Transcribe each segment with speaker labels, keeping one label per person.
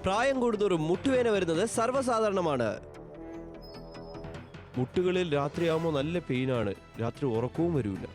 Speaker 1: പ്രായം കൂടുന്നോറും മുട്ടുവേദന വരുന്നത് സർവ്വസാധാരണമാണ്. മുട്ടുകളിൽ രാത്രിയാകുമ്പോൾ നല്ല പെയിനാണ്, രാത്രി ഉറക്കവും വരില്ല.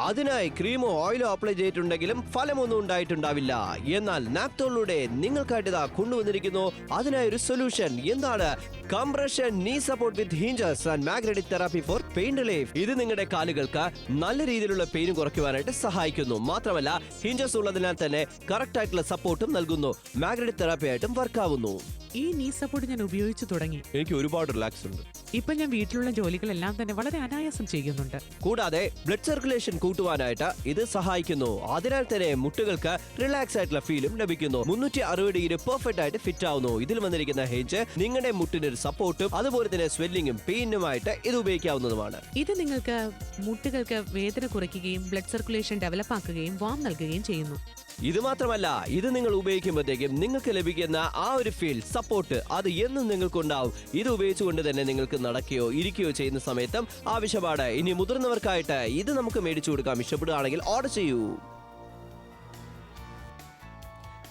Speaker 1: അതിനായി ക്രീമോ ഓയിലോ അപ്ലൈ ചെയ്തിട്ടുണ്ടെങ്കിലും ഫലമൊന്നും ഉണ്ടായിട്ടുണ്ടാവില്ല. എന്നാൽ നാപ്തോളിലൂടെ നിങ്ങൾക്കായിട്ട് ഇതാ കൊണ്ടുവന്നിരിക്കുന്നു അതിനായൊരു സൊല്യൂഷൻ. എന്താണ്? Compression knee support with hinges and magnetic therapy for pain relief. ഇത് നിങ്ങളുടെ കാലുകൾക്ക് നല്ല രീതിയിലുള്ള പെയിൻ കുറയ്ക്കുവാനായിട്ട് സഹായിക്കുന്നു. മാത്രമല്ല ഹിഞ്ചസ് ഉള്ളതിനാൽ തന്നെ കറക്റ്റ് ആയിട്ടുള്ള സപ്പോർട്ടും നൽകുന്നു. മാഗ്നറ്റിക് തെറാപ്പി ആയിട്ടും വർക്കാവുന്നു.
Speaker 2: ഈ നീ സപ്പോർട്ട് ഞാൻ ഉപയോഗിച്ചു തുടങ്ങി.
Speaker 1: എനിക്ക് ഒരുപാട് റിലാക്സ് ഉണ്ട്.
Speaker 2: ഇപ്പൊ ഞാൻ വീട്ടിലുള്ള ജോലികളെല്ലാം തന്നെ വളരെ അനായാസം ചെയ്യുന്നുണ്ട്.
Speaker 1: കൂടാതെ ബ്ലഡ് സർക്കുലേഷൻ കൂട്ടുവാനായിട്ട് ഇത് സഹായിക്കുന്നു. അതിനാൽ തന്നെ മുട്ടുകൾക്ക് റിലാക്സ് ആയിട്ടുള്ള ഫീലും ലഭിക്കുന്നു. 360 ഡിഗ്രി പെർഫെക്റ്റ് ആയിട്ട് ഫിറ്റ് ആവുന്നു. ഇതിൽ വന്നിരിക്കുന്ന ഹെഞ്ച് നിങ്ങളുടെ മുട്ടിന് ഒരു സപ്പോർട്ടും അതുപോലെ തന്നെ സ്വെല്ലിങ്ങും പെയിനുമായിട്ട് ഇത് ഉപയോഗിക്കാവുന്നതുമാണ്.
Speaker 2: ഇത് നിങ്ങൾക്ക് മുട്ടുകൾക്ക് വേദന കുറയ്ക്കുകയും ബ്ലഡ് സർക്കുലേഷൻ ഡെവലപ്പ് ആക്കുകയും വാം നൽകുകയും ചെയ്യുന്നു.
Speaker 1: ഇത് മാത്രമല്ല, ഇത് നിങ്ങൾ ഉപയോഗിക്കുമ്പോഴത്തേക്കും നിങ്ങൾക്ക് ലഭിക്കുന്ന ആ ഒരു ഫീൽ സപ്പോർട്ട് അത് എന്നും നിങ്ങൾക്കുണ്ടാവും. ഇത് ഉപയോഗിച്ചുകൊണ്ട് തന്നെ നിങ്ങൾക്ക് നടക്കുകയോ ഇരിക്കുകയോ ചെയ്യുന്ന സമയത്തും ആവശ്യമാണ്. ഇനി മുതിർന്നവർക്കായിട്ട് ഇത് നമുക്ക് മേടിച്ചു കൊടുക്കാം. ഇഷ്ടപ്പെടുകയാണെങ്കിൽ ഓർഡർ ചെയ്യൂ.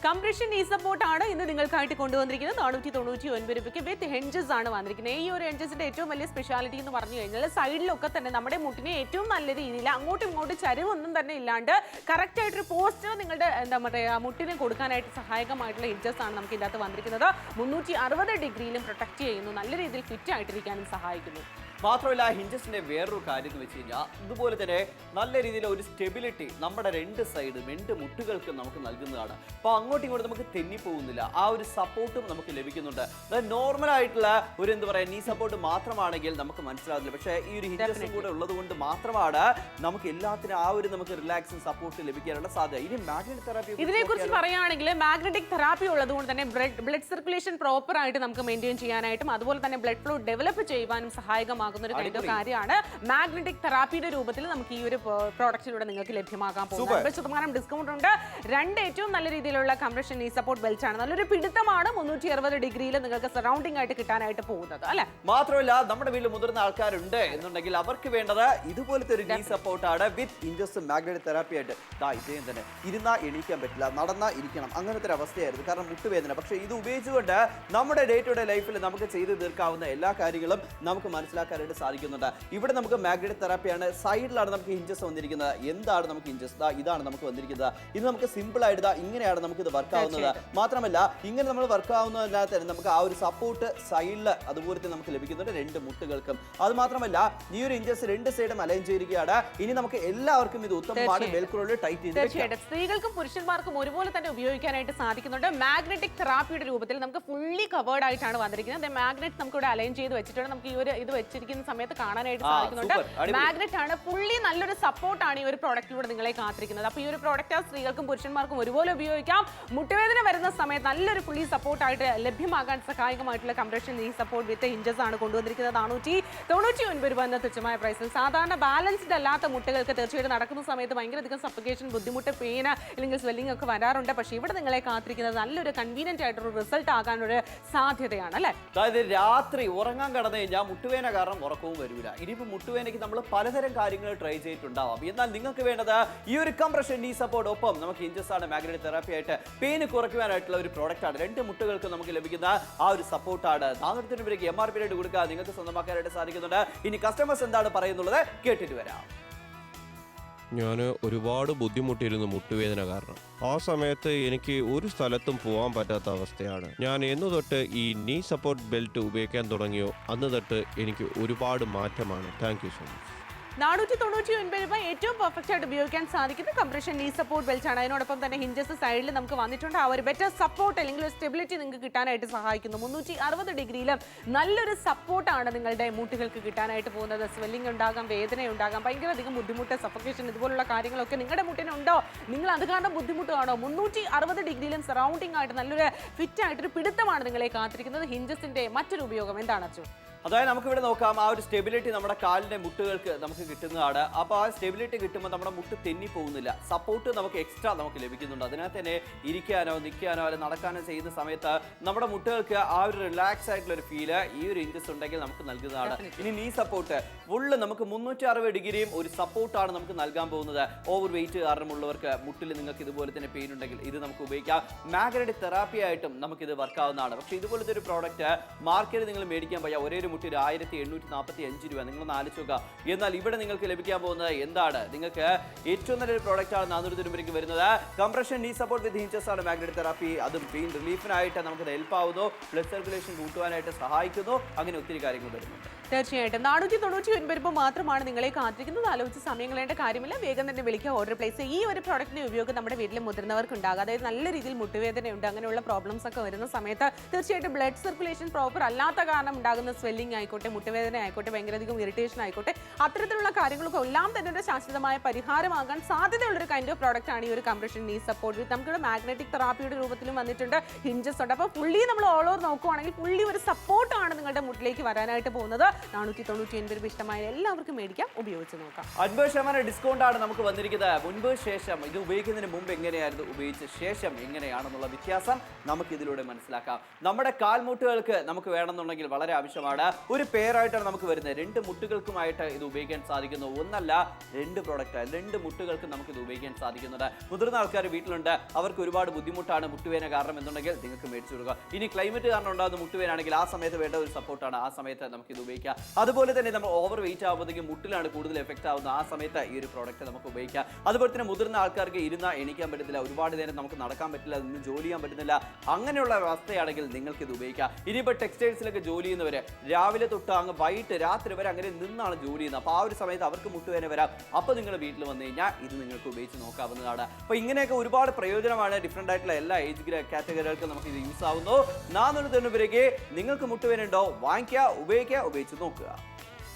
Speaker 3: കംപ്രഷൻ നീ സപ്പോർട്ട് ആണ് ഇന്ന് നിങ്ങൾക്കായിട്ട് കൊണ്ടുവന്നിരിക്കുന്നത്. 499 രൂപയ്ക്ക് വിത്ത് ഹെഞ്ചസ് ആണ് വന്നിരിക്കുന്നത്. ഈ ഒരു ഹെഞ്ചസിന്റെ ഏറ്റവും വലിയ സ്പെഷ്യാലിറ്റി എന്ന് പറഞ്ഞു കഴിഞ്ഞാൽ സൈഡിലൊക്കെ തന്നെ നമ്മുടെ മുട്ടിനെ ഏറ്റവും നല്ല രീതിയിൽ അങ്ങോട്ടും ഇങ്ങോട്ടും ചരിവൊന്നും തന്നെ ഇല്ലാണ്ട് കറക്റ്റ് ആയിട്ടൊരു പോസ്റ്റർ നിങ്ങളുടെ എന്താ പറയുക മുട്ടിനെ കൊടുക്കാനായിട്ട് സഹായകമായിട്ടുള്ള ഹെഞ്ചസ് ആണ് നമുക്ക് ഇതിനകത്ത് വന്നിരിക്കുന്നത്. 360 ഡിഗ്രിയിലും പ്രൊട്ടക്ട് ചെയ്യുന്നു, നല്ല രീതിയിൽ ഫിറ്റ് ആയിട്ടിരിക്കാനും സഹായിക്കുന്നു.
Speaker 4: മാത്രമല്ല ഹിഞ്ചസിന്റെ വേറൊരു കാര്യം എന്ന് വെച്ച് കഴിഞ്ഞാൽ ഇതുപോലെ തന്നെ നല്ല രീതിയിൽ ഒരു സ്റ്റെബിലിറ്റി നമ്മുടെ രണ്ട് സൈഡും രണ്ട് മുട്ടുകൾക്കും നമുക്ക് നൽകുന്നതാണ്. അപ്പോൾ അങ്ങോട്ടും ഇങ്ങോട്ടും നമുക്ക് തെന്നിപ്പോകുന്നില്ല, ആ ഒരു സപ്പോർട്ടും നമുക്ക് ലഭിക്കുന്നുണ്ട്. അതായത് നോർമൽ ആയിട്ടുള്ള ഒരു എന്താ പറയുക നീ സപ്പോർട്ട് മാത്രമാണെങ്കിൽ നമുക്ക് മനസ്സിലാവില്ല. പക്ഷേ ഈ ഒരു ഹിഞ്ചസും കൂടെ ഉള്ളത് കൊണ്ട് മാത്രമാണ് നമുക്ക് എല്ലാത്തിനും ആ ഒരു നമുക്ക് റിലാക്സും സപ്പോർട്ട് ലഭിക്കാനുള്ള സാധ്യത. ഇനി മാഗ്നറ്റിക് തെറാപ്പി
Speaker 3: ഇതിനെക്കുറിച്ച് പറയുകയാണെങ്കിൽ മാഗ്നറ്റിക് തെറാപ്പി ഉള്ളതുകൊണ്ട് തന്നെ ബ്ലഡ് സർക്കുലേഷൻ പ്രോപ്പർ ആയിട്ട് നമുക്ക് മെയിൻറ്റെയിൻ ചെയ്യാനായിട്ടും അതുപോലെ തന്നെ ബ്ലഡ് ഫ്ലോ ഡെവലപ്പ് ചെയ്യുവാനും സഹായകമാകുന്ന ഒരു കാര്യമാണ്. മാഗ്നറ്റിക് തെറാപ്പിയുടെ രൂപത്തിൽ നമുക്ക് ഈ ഒരു പ്രോഡക്റ്റിലൂടെ നിങ്ങൾക്ക് ലഭ്യമാക്കാൻ പോകുന്നത്. 50% ഡിസ്കൗണ്ട് ഉണ്ട്. രണ്ട് ഏറ്റവും നല്ല രീതിയിലുള്ള കംപ്രഷൻ നീ സപ്പോർട്ട് ബെൽറ്റ് ആണ്. നല്ലൊരു പിടുത്തമാണ്. 360 ഡിഗ്രിയിൽ നിങ്ങൾക്ക് സറൗണ്ടിങ് ആയിട്ട് കിട്ടാനായിട്ട് പോകുന്നത് അല്ലെ.
Speaker 4: മാത്രമല്ല നമ്മുടെ വീട്ടിൽ മുതിർന്ന ആൾക്കാരുണ്ട് എന്നുണ്ടെങ്കിൽ അവർക്ക് വേണ്ടത് ഇതുപോലത്തെ ഒരു നീ സപ്പോർട്ടാണ് വിത്ത് ഇഞ്ചസ് മാഗ്നറ്റിക് തെറാപ്പി ആയിട്ട്. ഇതേ തന്നെ ഇരുന്നാ എണീക്കാൻ പറ്റില്ല, നടന്നാ ഇരിക്കണം, അങ്ങനത്തെ ഒരു അവസ്ഥയായിരുന്നു കാരണം മുട്ടുവേദന. പക്ഷേ ഇത് ഉപയോഗിച്ചുകൊണ്ട് നമ്മുടെ ഡേ ടു ഡേ ലൈഫിൽ നമുക്ക് ചെയ്തു തീർക്കാവുന്ന എല്ലാ കാര്യങ്ങളും നമുക്ക് മനസ്സിലാക്കാനായിട്ട് സാധിക്കുന്നുണ്ട്. ഇവിടെ നമുക്ക് മാഗ്നറ്റിക് തെറാപ്പിയാണ്. സൈഡിലാണ് നമുക്ക് ഹിഞ്ചസ് വന്നിരിക്കുന്നത്. എന്താണ് നമുക്ക് ഹിഞ്ചസ്? ഇതാണ് നമുക്ക് വന്നിരിക്കുന്നത്. ഇത് നമുക്ക് സിമ്പിൾ ആയിട്ട് ഇങ്ങനെയാണ് നമുക്ക് ഇത് വർക്ക് ആവുന്നത്. മാത്രമല്ല ഇങ്ങനെ നമ്മൾ വർക്ക് ആവുന്നതിനാൽ തന്നെ നമുക്ക് ആ ഒരു സപ്പോർട്ട് സൈഡിൽ അതുപോലെ തന്നെ നമുക്ക് ലഭിക്കുന്നുണ്ട് രണ്ട് മുട്ടുകൾക്കും. അത് മാത്രമല്ല ഈ ഒരു ഹിഞ്ചസ് രണ്ട് സൈഡും അലൈൻ ചെയ്തിരിക്കുകയാണ്. ഇനി നമുക്ക് എല്ലാവർക്കും ഇത് ഉത്തമമാണ് വെൽക്രോയിൽ ടൈറ്റ് ചെയ്ത്
Speaker 3: സ്ത്രീകൾക്കും പുരുഷന്മാർക്കും ഒരുപോലെ തന്നെ ഉപയോഗിക്കാനായിട്ട് സാധിക്കുന്നുണ്ട്. മാഗ്നറ്റിക് തെറാപ്പിയുടെ രൂപത്തിൽ നമുക്ക് ഫുള്ളി കവേർഡ് ആയിട്ടാണ് വന്നിരിക്കുന്നത്. മാഗ്നറ്റ് നമുക്ക് ഇവിടെ അലൈൻ ചെയ്ത് വെച്ചിട്ടുണ്ട്. നമുക്ക് ഈ ഒരു ഇത് വെച്ചിരിക്കുന്ന സമയത്ത് കാണാനായിട്ട് സാധിക്കുന്നുണ്ട്. മാഗ്നറ്റ് ആണ്, ഫുള്ളി നല്ലൊരു സപ്പോർട്ടാണ് ഈ ഒരു പ്രോഡക്റ്റിലൂടെ നിങ്ങളെ കാത്തിരിക്കുന്നത്. അപ്പോൾ ഈ ഒരു പ്രോഡക്റ്റ് സ്ത്രീകൾക്കും പുരുഷന്മാർക്കും ഒരുപോലെ ഉപയോഗിക്കാം. മുട്ടുവേദന വരുന്ന സമയത്ത് നല്ലൊരു ഫുള്ളി സപ്പോർട്ടായിട്ട് ലഭ്യമാകാൻ സഹായകമായിട്ടുള്ള compression knee support with hinges ആണ് കൊണ്ടുവന്നിരിക്കുന്നത്. 499 രൂപ എന്ന തുച്ഛമായ പ്രൈസിൽ. സാധാരണ ബാലൻസ്ഡ് അല്ലാത്ത മുട്ടുകൾക്ക് തീർച്ചയായിട്ടും നടക്കുന്ന സമയത്ത് ഭയങ്കരധികം സഫിക്കേഷൻ, ബുദ്ധിമുട്ട്, പെയിൻ അല്ലെങ്കിൽ സ്വെല്ലിംഗ് ഒക്കെ വരാറുണ്ട്. പക്ഷേ ഇവിടെ നിങ്ങളെ കാത്തിരിക്കുന്നത് നല്ലൊരു കൺവീനിയന്റ് ആയിട്ടൊരു റിസൾട്ട് ആകാനൊരു സാധ്യതയാണ് അല്ലേ.
Speaker 4: അതായത് രാത്രി ഉറങ്ങാൻ കടന്നു കഴിഞ്ഞാൽ മുട്ടുവേദന കാരണം ഉറക്കവും വരില്ല. ഇനിയിപ്പോൾ മുട്ടുവേദനയ്ക്ക് നമ്മൾ പലതരം കാര്യങ്ങൾ ട്രൈ ചെയ്തിട്ടുണ്ടാവാം. എന്നാൽ നിങ്ങൾക്ക് വേണ്ടത് ഈ ഒരു കംപ്രഷൻ നീ സപ്പോർട്ട് ഒപ്പം നമുക്ക് ഹിഞ്ചസ് ആണ് മാഗ്നറ്റിക് തെറാപ്പി ആയിട്ട് പെയിന് കുറയ്ക്കുവാനായിട്ടുള്ള ഒരു പ്രോഡക്റ്റ് ആണ്. രണ്ട് മുട്ടുകൾക്ക് നമുക്ക് ലഭിക്കുന്ന ആ ഒരു സപ്പോർട്ടാണ്. 400 രൂപയ്ക്ക് MRP ആയിട്ട് കൊടുക്കുക നിങ്ങൾക്ക് സ്വന്തമാക്കാനായിട്ട് സാധിക്കുന്നുണ്ട്. ഇനി കസ്റ്റമേഴ്സ് എന്താണ് പറയുന്നുള്ളത് കേട്ടിട്ട് വരാം.
Speaker 1: ഞാൻ ഒരുപാട് ബുദ്ധിമുട്ടിയിരുന്നു മുട്ടുവേദന കാരണം. ആ സമയത്ത് എനിക്ക് ഒരു സ്ഥലത്തും പോകാൻ പറ്റാത്ത അവസ്ഥയാണ്. ഞാൻ എന്നു തൊട്ട് ഈ നീ സപ്പോർട്ട് ബെൽറ്റ് ഉപയോഗിക്കാൻ തുടങ്ങിയോ അന്ന് തൊട്ട് എനിക്ക് ഒരുപാട് മാറ്റമാണ്. Thank you so much.
Speaker 3: 499 രൂപ ഏറ്റവും പെർഫെക്റ്റ് ആയിട്ട് ഉപയോഗിക്കാൻ സാധിക്കുന്ന കംപ്രഷൻ നീ സപ്പോർട്ട് ബെൽറ്റ് ആണ്. അതിനോടൊപ്പം തന്നെ ഹിഞ്ചസ് സൈഡിൽ നമുക്ക് വന്നിട്ടുണ്ട്. ആ ഒരു ബെറ്റർ സപ്പോർട്ട് അല്ലെങ്കിൽ ഒരു സ്റ്റെബിലിറ്റി നിങ്ങൾക്ക് കിട്ടാനായിട്ട് സഹായിക്കുന്നു. 360 ഡിഗ്രിയിലും നല്ലൊരു സപ്പോർട്ടാണ് നിങ്ങളുടെ മുട്ടുകൾക്ക് കിട്ടാനായിട്ട് പോകുന്നത്. സ്വെല്ലിംഗ് ഉണ്ടാകാം, വേദന ഉണ്ടാകാം, ഭയങ്കരധികം ബുദ്ധിമുട്ട്, സഫക്കേഷൻ ഇതുപോലുള്ള കാര്യങ്ങളൊക്കെ നിങ്ങളുടെ മുട്ടിനുണ്ടോ, നിങ്ങൾ അത് കാരണം ബുദ്ധിമുട്ടാണോ, 360 ഡിഗ്രിയിലും സറൗണ്ടിങ് ആയിട്ട് നല്ലൊരു ഫിറ്റ് ആയിട്ടൊരു പിടുത്തമാണ് നിങ്ങളെ കാത്തിരിക്കുന്നത്. ഹിഞ്ചസിന്റെ മറ്റൊരു ഉപയോഗം എന്താണ് അച്ചു?
Speaker 4: അതായത് നമുക്ക് ഇവിടെ നോക്കാം, ആ ഒരു സ്റ്റെബിലിറ്റി നമ്മുടെ കാലിന്റെ മുട്ടുകൾക്ക് നമുക്ക് കിട്ടുന്നതാണ്. അപ്പോൾ ആ സ്റ്റെബിലിറ്റി കിട്ടുമ്പോൾ നമ്മുടെ മുട്ട് തെന്നി പോകുന്നില്ല, സപ്പോർട്ട് നമുക്ക് എക്സ്ട്രാ നമുക്ക് ലഭിക്കുന്നുണ്ട്. അതിനകത്ത് തന്നെ ഇരിക്കാനോ നിൽക്കാനോ അല്ലെങ്കിൽ നടക്കാനോ ചെയ്യുന്ന സമയത്ത് നമ്മുടെ മുട്ടുകൾക്ക് ആ ഒരു റിലാക്സ് ആയിട്ടുള്ള ഒരു ഫീല് ഈ ഒരു ഇഞ്ചസ് ഉണ്ടെങ്കിൽ നമുക്ക് നൽകുന്നതാണ്. ഇനി നീ സപ്പോർട്ട് ഫുള്ള് നമുക്ക് 360 ഡിഗ്രിയും ഒരു സപ്പോർട്ടാണ് നമുക്ക് നൽകാൻ പോകുന്നത്. ഓവർ വെയിറ്റ് കാരണമുള്ളവർക്ക് മുട്ടിൽ നിങ്ങൾക്ക് ഇതുപോലെ തന്നെ പെയിൻ ഉണ്ടെങ്കിൽ ഇത് നമുക്ക് ഉപയോഗിക്കാം. മാഗ്നറ്റിക് തെറാപ്പി ആയിട്ടും നമുക്കിത് വർക്കാവുന്നതാണ്. പക്ഷേ ഇതുപോലത്തെ ഒരു പ്രോഡക്റ്റ് മാർക്കറ്റിൽ നിങ്ങൾ മേടിക്കാൻ പോയാൽ ഒരേ ഒരു മുട്ടിൽ 1745 രൂപ, നിങ്ങളൊന്ന് ആലോചിക്കുക. എന്നാൽ ഇവിടെ നിങ്ങൾക്ക് ലഭിക്കാൻ പോകുന്നത് എന്താണ്? നിങ്ങൾക്ക് ഏറ്റവും നല്ലൊരു പ്രോഡക്റ്റ് ആണ് 400 രൂപയ്ക്ക് വരുന്നത്. Compression knee support with hinges ആണ് മാഗ്നറ്റിക് തെറാപ്പി. അതും പെയിൻ റിലീഫിനായിട്ട് നമുക്ക് ഹെൽപ്പ് ആവുന്നു, ബ്ലഡ് സർക്കുലേഷൻ കൂട്ടുവാനായിട്ട് സഹായിക്കുന്നു. അങ്ങനെ ഒത്തിരി കാര്യങ്ങൾ വരുന്നുണ്ട്.
Speaker 3: തീർച്ചയായിട്ടും 499 രൂപ മാത്രമാണ് നിങ്ങളെ കാത്തിരിക്കുന്നത്. ആലോചിച്ച് സമയം കളയേണ്ട കാര്യമില്ല, വേഗം തന്നെ വിളിക്കുക, ഓർഡർ പ്ലേസ്. ഈ ഒരു പ്രോഡക്റ്റിന്റെ ഉപയോഗം നമ്മുടെ വീട്ടിലെ മുതിർന്നവർക്ക് ഉണ്ടാകും. അതായത് നല്ല രീതിയിൽ മുട്ടുവേദനയുണ്ട്, അങ്ങനെയുള്ള പ്രോബ്ലംസ് ഒക്കെ വരുന്ന സമയത്ത് തീർച്ചയായിട്ടും ബ്ലഡ് സർക്കുലേഷൻ പ്രോപ്പർ അല്ലാത്ത കാരണം ഉണ്ടാകുന്ന സ്വെല്ലിംഗ് ആയിക്കോട്ടെ, മുട്ടുവേദന ആയിക്കോട്ടെ, ഭയങ്കരധികം ഇറിറ്റേഷൻ ആയിക്കോട്ടെ, അത്തരത്തിലുള്ള കാര്യങ്ങളൊക്കെ എല്ലാം തന്നെ ഒരു ശാശ്വതമായ പരിഹാരമാകാൻ സാധ്യതയുള്ളൊരു കൈൻഡ് ഓഫ് പ്രോഡക്റ്റ് ആണ് ഈ ഒരു കംപ്രഷൻ നീ സപ്പോർട്ട് വിത്ത്. നമുക്കിവിടെ മാഗ്നറ്റിക് തെറാപ്പിയുടെ രൂപത്തിലും വന്നിട്ടുണ്ട്, ഹിഞ്ചസ് ഉണ്ട്. അപ്പോൾ ഫുള്ളി നമ്മൾ ഓൾ ഓവർ നോക്കുവാണെങ്കിൽ ഫുള്ളി ഒരു സപ്പോർട്ടാണ് നിങ്ങളുടെ മുട്ടിലേക്ക് വരാനായിട്ട് പോകുന്നത്. 499 രൂപ ഇഷ്ടമായ എല്ലാവർക്കും മേടിക്കാം, ഉപയോഗിച്ച് നോക്കാം.
Speaker 4: 50% ഡിസ്കൗണ്ട് ആണ് നമുക്ക് വന്നിരിക്കുന്നത്. മുൻപ് ശേഷം ഇത് ഉപയോഗിക്കുന്നതിന് മുമ്പ് എങ്ങനെയായിരുന്നു, ഉപയോഗിച്ച ശേഷം എങ്ങനെയാണെന്നുള്ള വ്യത്യാസം നമുക്ക് ഇതിലൂടെ മനസ്സിലാക്കാം. നമ്മുടെ കാൽമുട്ടുകൾക്ക് നമുക്ക് വേണമെന്നുണ്ടെങ്കിൽ വളരെ ആവശ്യമാണ്. ഒരു പെയറായിട്ടാണ് നമുക്ക് വരുന്നത്. 2 മുട്ടുകൾക്കുമായിട്ട് ഇത് ഉപയോഗിക്കാൻ സാധിക്കുന്നു. ഒന്നല്ല 2 പ്രോഡക്റ്റ്, 2 മുട്ടുകൾക്ക് നമുക്ക് ഇത് ഉപയോഗിക്കാൻ സാധിക്കുന്നുണ്ട്. മുതിർന്ന ആൾക്കാർ വീട്ടിലുണ്ട്, അവർക്ക് ഒരുപാട് ബുദ്ധിമുട്ടാണ് മുട്ടുവേദന കാരണം എന്നുണ്ടെങ്കിൽ നിങ്ങൾക്ക് മേടിച്ചു കൊടുക്കുക. ഇനി ക്ലൈമറ്റ് കാരണം ഉണ്ടാകുന്ന മുട്ടുവേദനാണെങ്കിൽ ആ സമയത്ത് വേണ്ട ഒരു സപ്പോർട്ടാണ്, ആ സമയത്ത് നമുക്ക് ഇത് ഉപയോഗിക്കാം. അതുപോലെ തന്നെ നമ്മൾ ഓവർ വെയിറ്റ് ആകുമ്പോഴത്തേക്കും മുട്ടിലാണ് കൂടുതൽ എഫക്റ്റ് ആവുന്നത്, ആ സമയത്ത് ഈ ഒരു പ്രോഡക്റ്റ് നമുക്ക് ഉപയോഗിക്കാം. അതുപോലെ തന്നെ മുതിർന്ന ആൾക്കാർക്ക് ഇരുന്നാൽ എണീക്കാൻ പറ്റത്തില്ല, ഒരുപാട് നേരം നമുക്ക് നടക്കാൻ പറ്റില്ല, നിന്ന് ജോലി ചെയ്യാൻ പറ്റുന്നില്ല, അങ്ങനെയുള്ള അവസ്ഥയാണെങ്കിൽ നിങ്ങൾക്ക് ഇത് ഉപയോഗിക്കാം. ഇനിയിപ്പോൾ ടെക്സ്റ്റൈൽസിലൊക്കെ ജോലി ചെയ്യുന്നവർ രാവിലെ തൊട്ട് അങ്ങ് വൈകിട്ട് രാത്രി വരെ അങ്ങനെ നിന്നാണ് ജോലി ചെയ്യുന്നത്. അപ്പോൾ ആ ഒരു സമയത്ത് അവർക്ക് മുട്ടുവേദന വരാം. അപ്പോൾ നിങ്ങൾ വീട്ടിൽ വന്നു കഴിഞ്ഞാൽ ഇത് നിങ്ങൾക്ക് ഉപയോഗിച്ച് നോക്കാവുന്നതാണ്. അപ്പോൾ ഇങ്ങനെയൊക്കെ ഒരുപാട് പ്രയോജനമാണ്. ഡിഫറെൻ്റ് ആയിട്ടുള്ള എല്ലാ ഏജ് കാറ്റഗറികൾക്കും നമുക്ക് ഇത് യൂസ് ആവുന്നു. 490 രൂപയ്ക്ക് നിങ്ങൾക്ക് മുട്ടുവേദന ഉണ്ടോ, വാങ്ങിക്കുക, ഉപയോഗിക്കുക, ഉപയോഗിച്ച് നോക്കുക.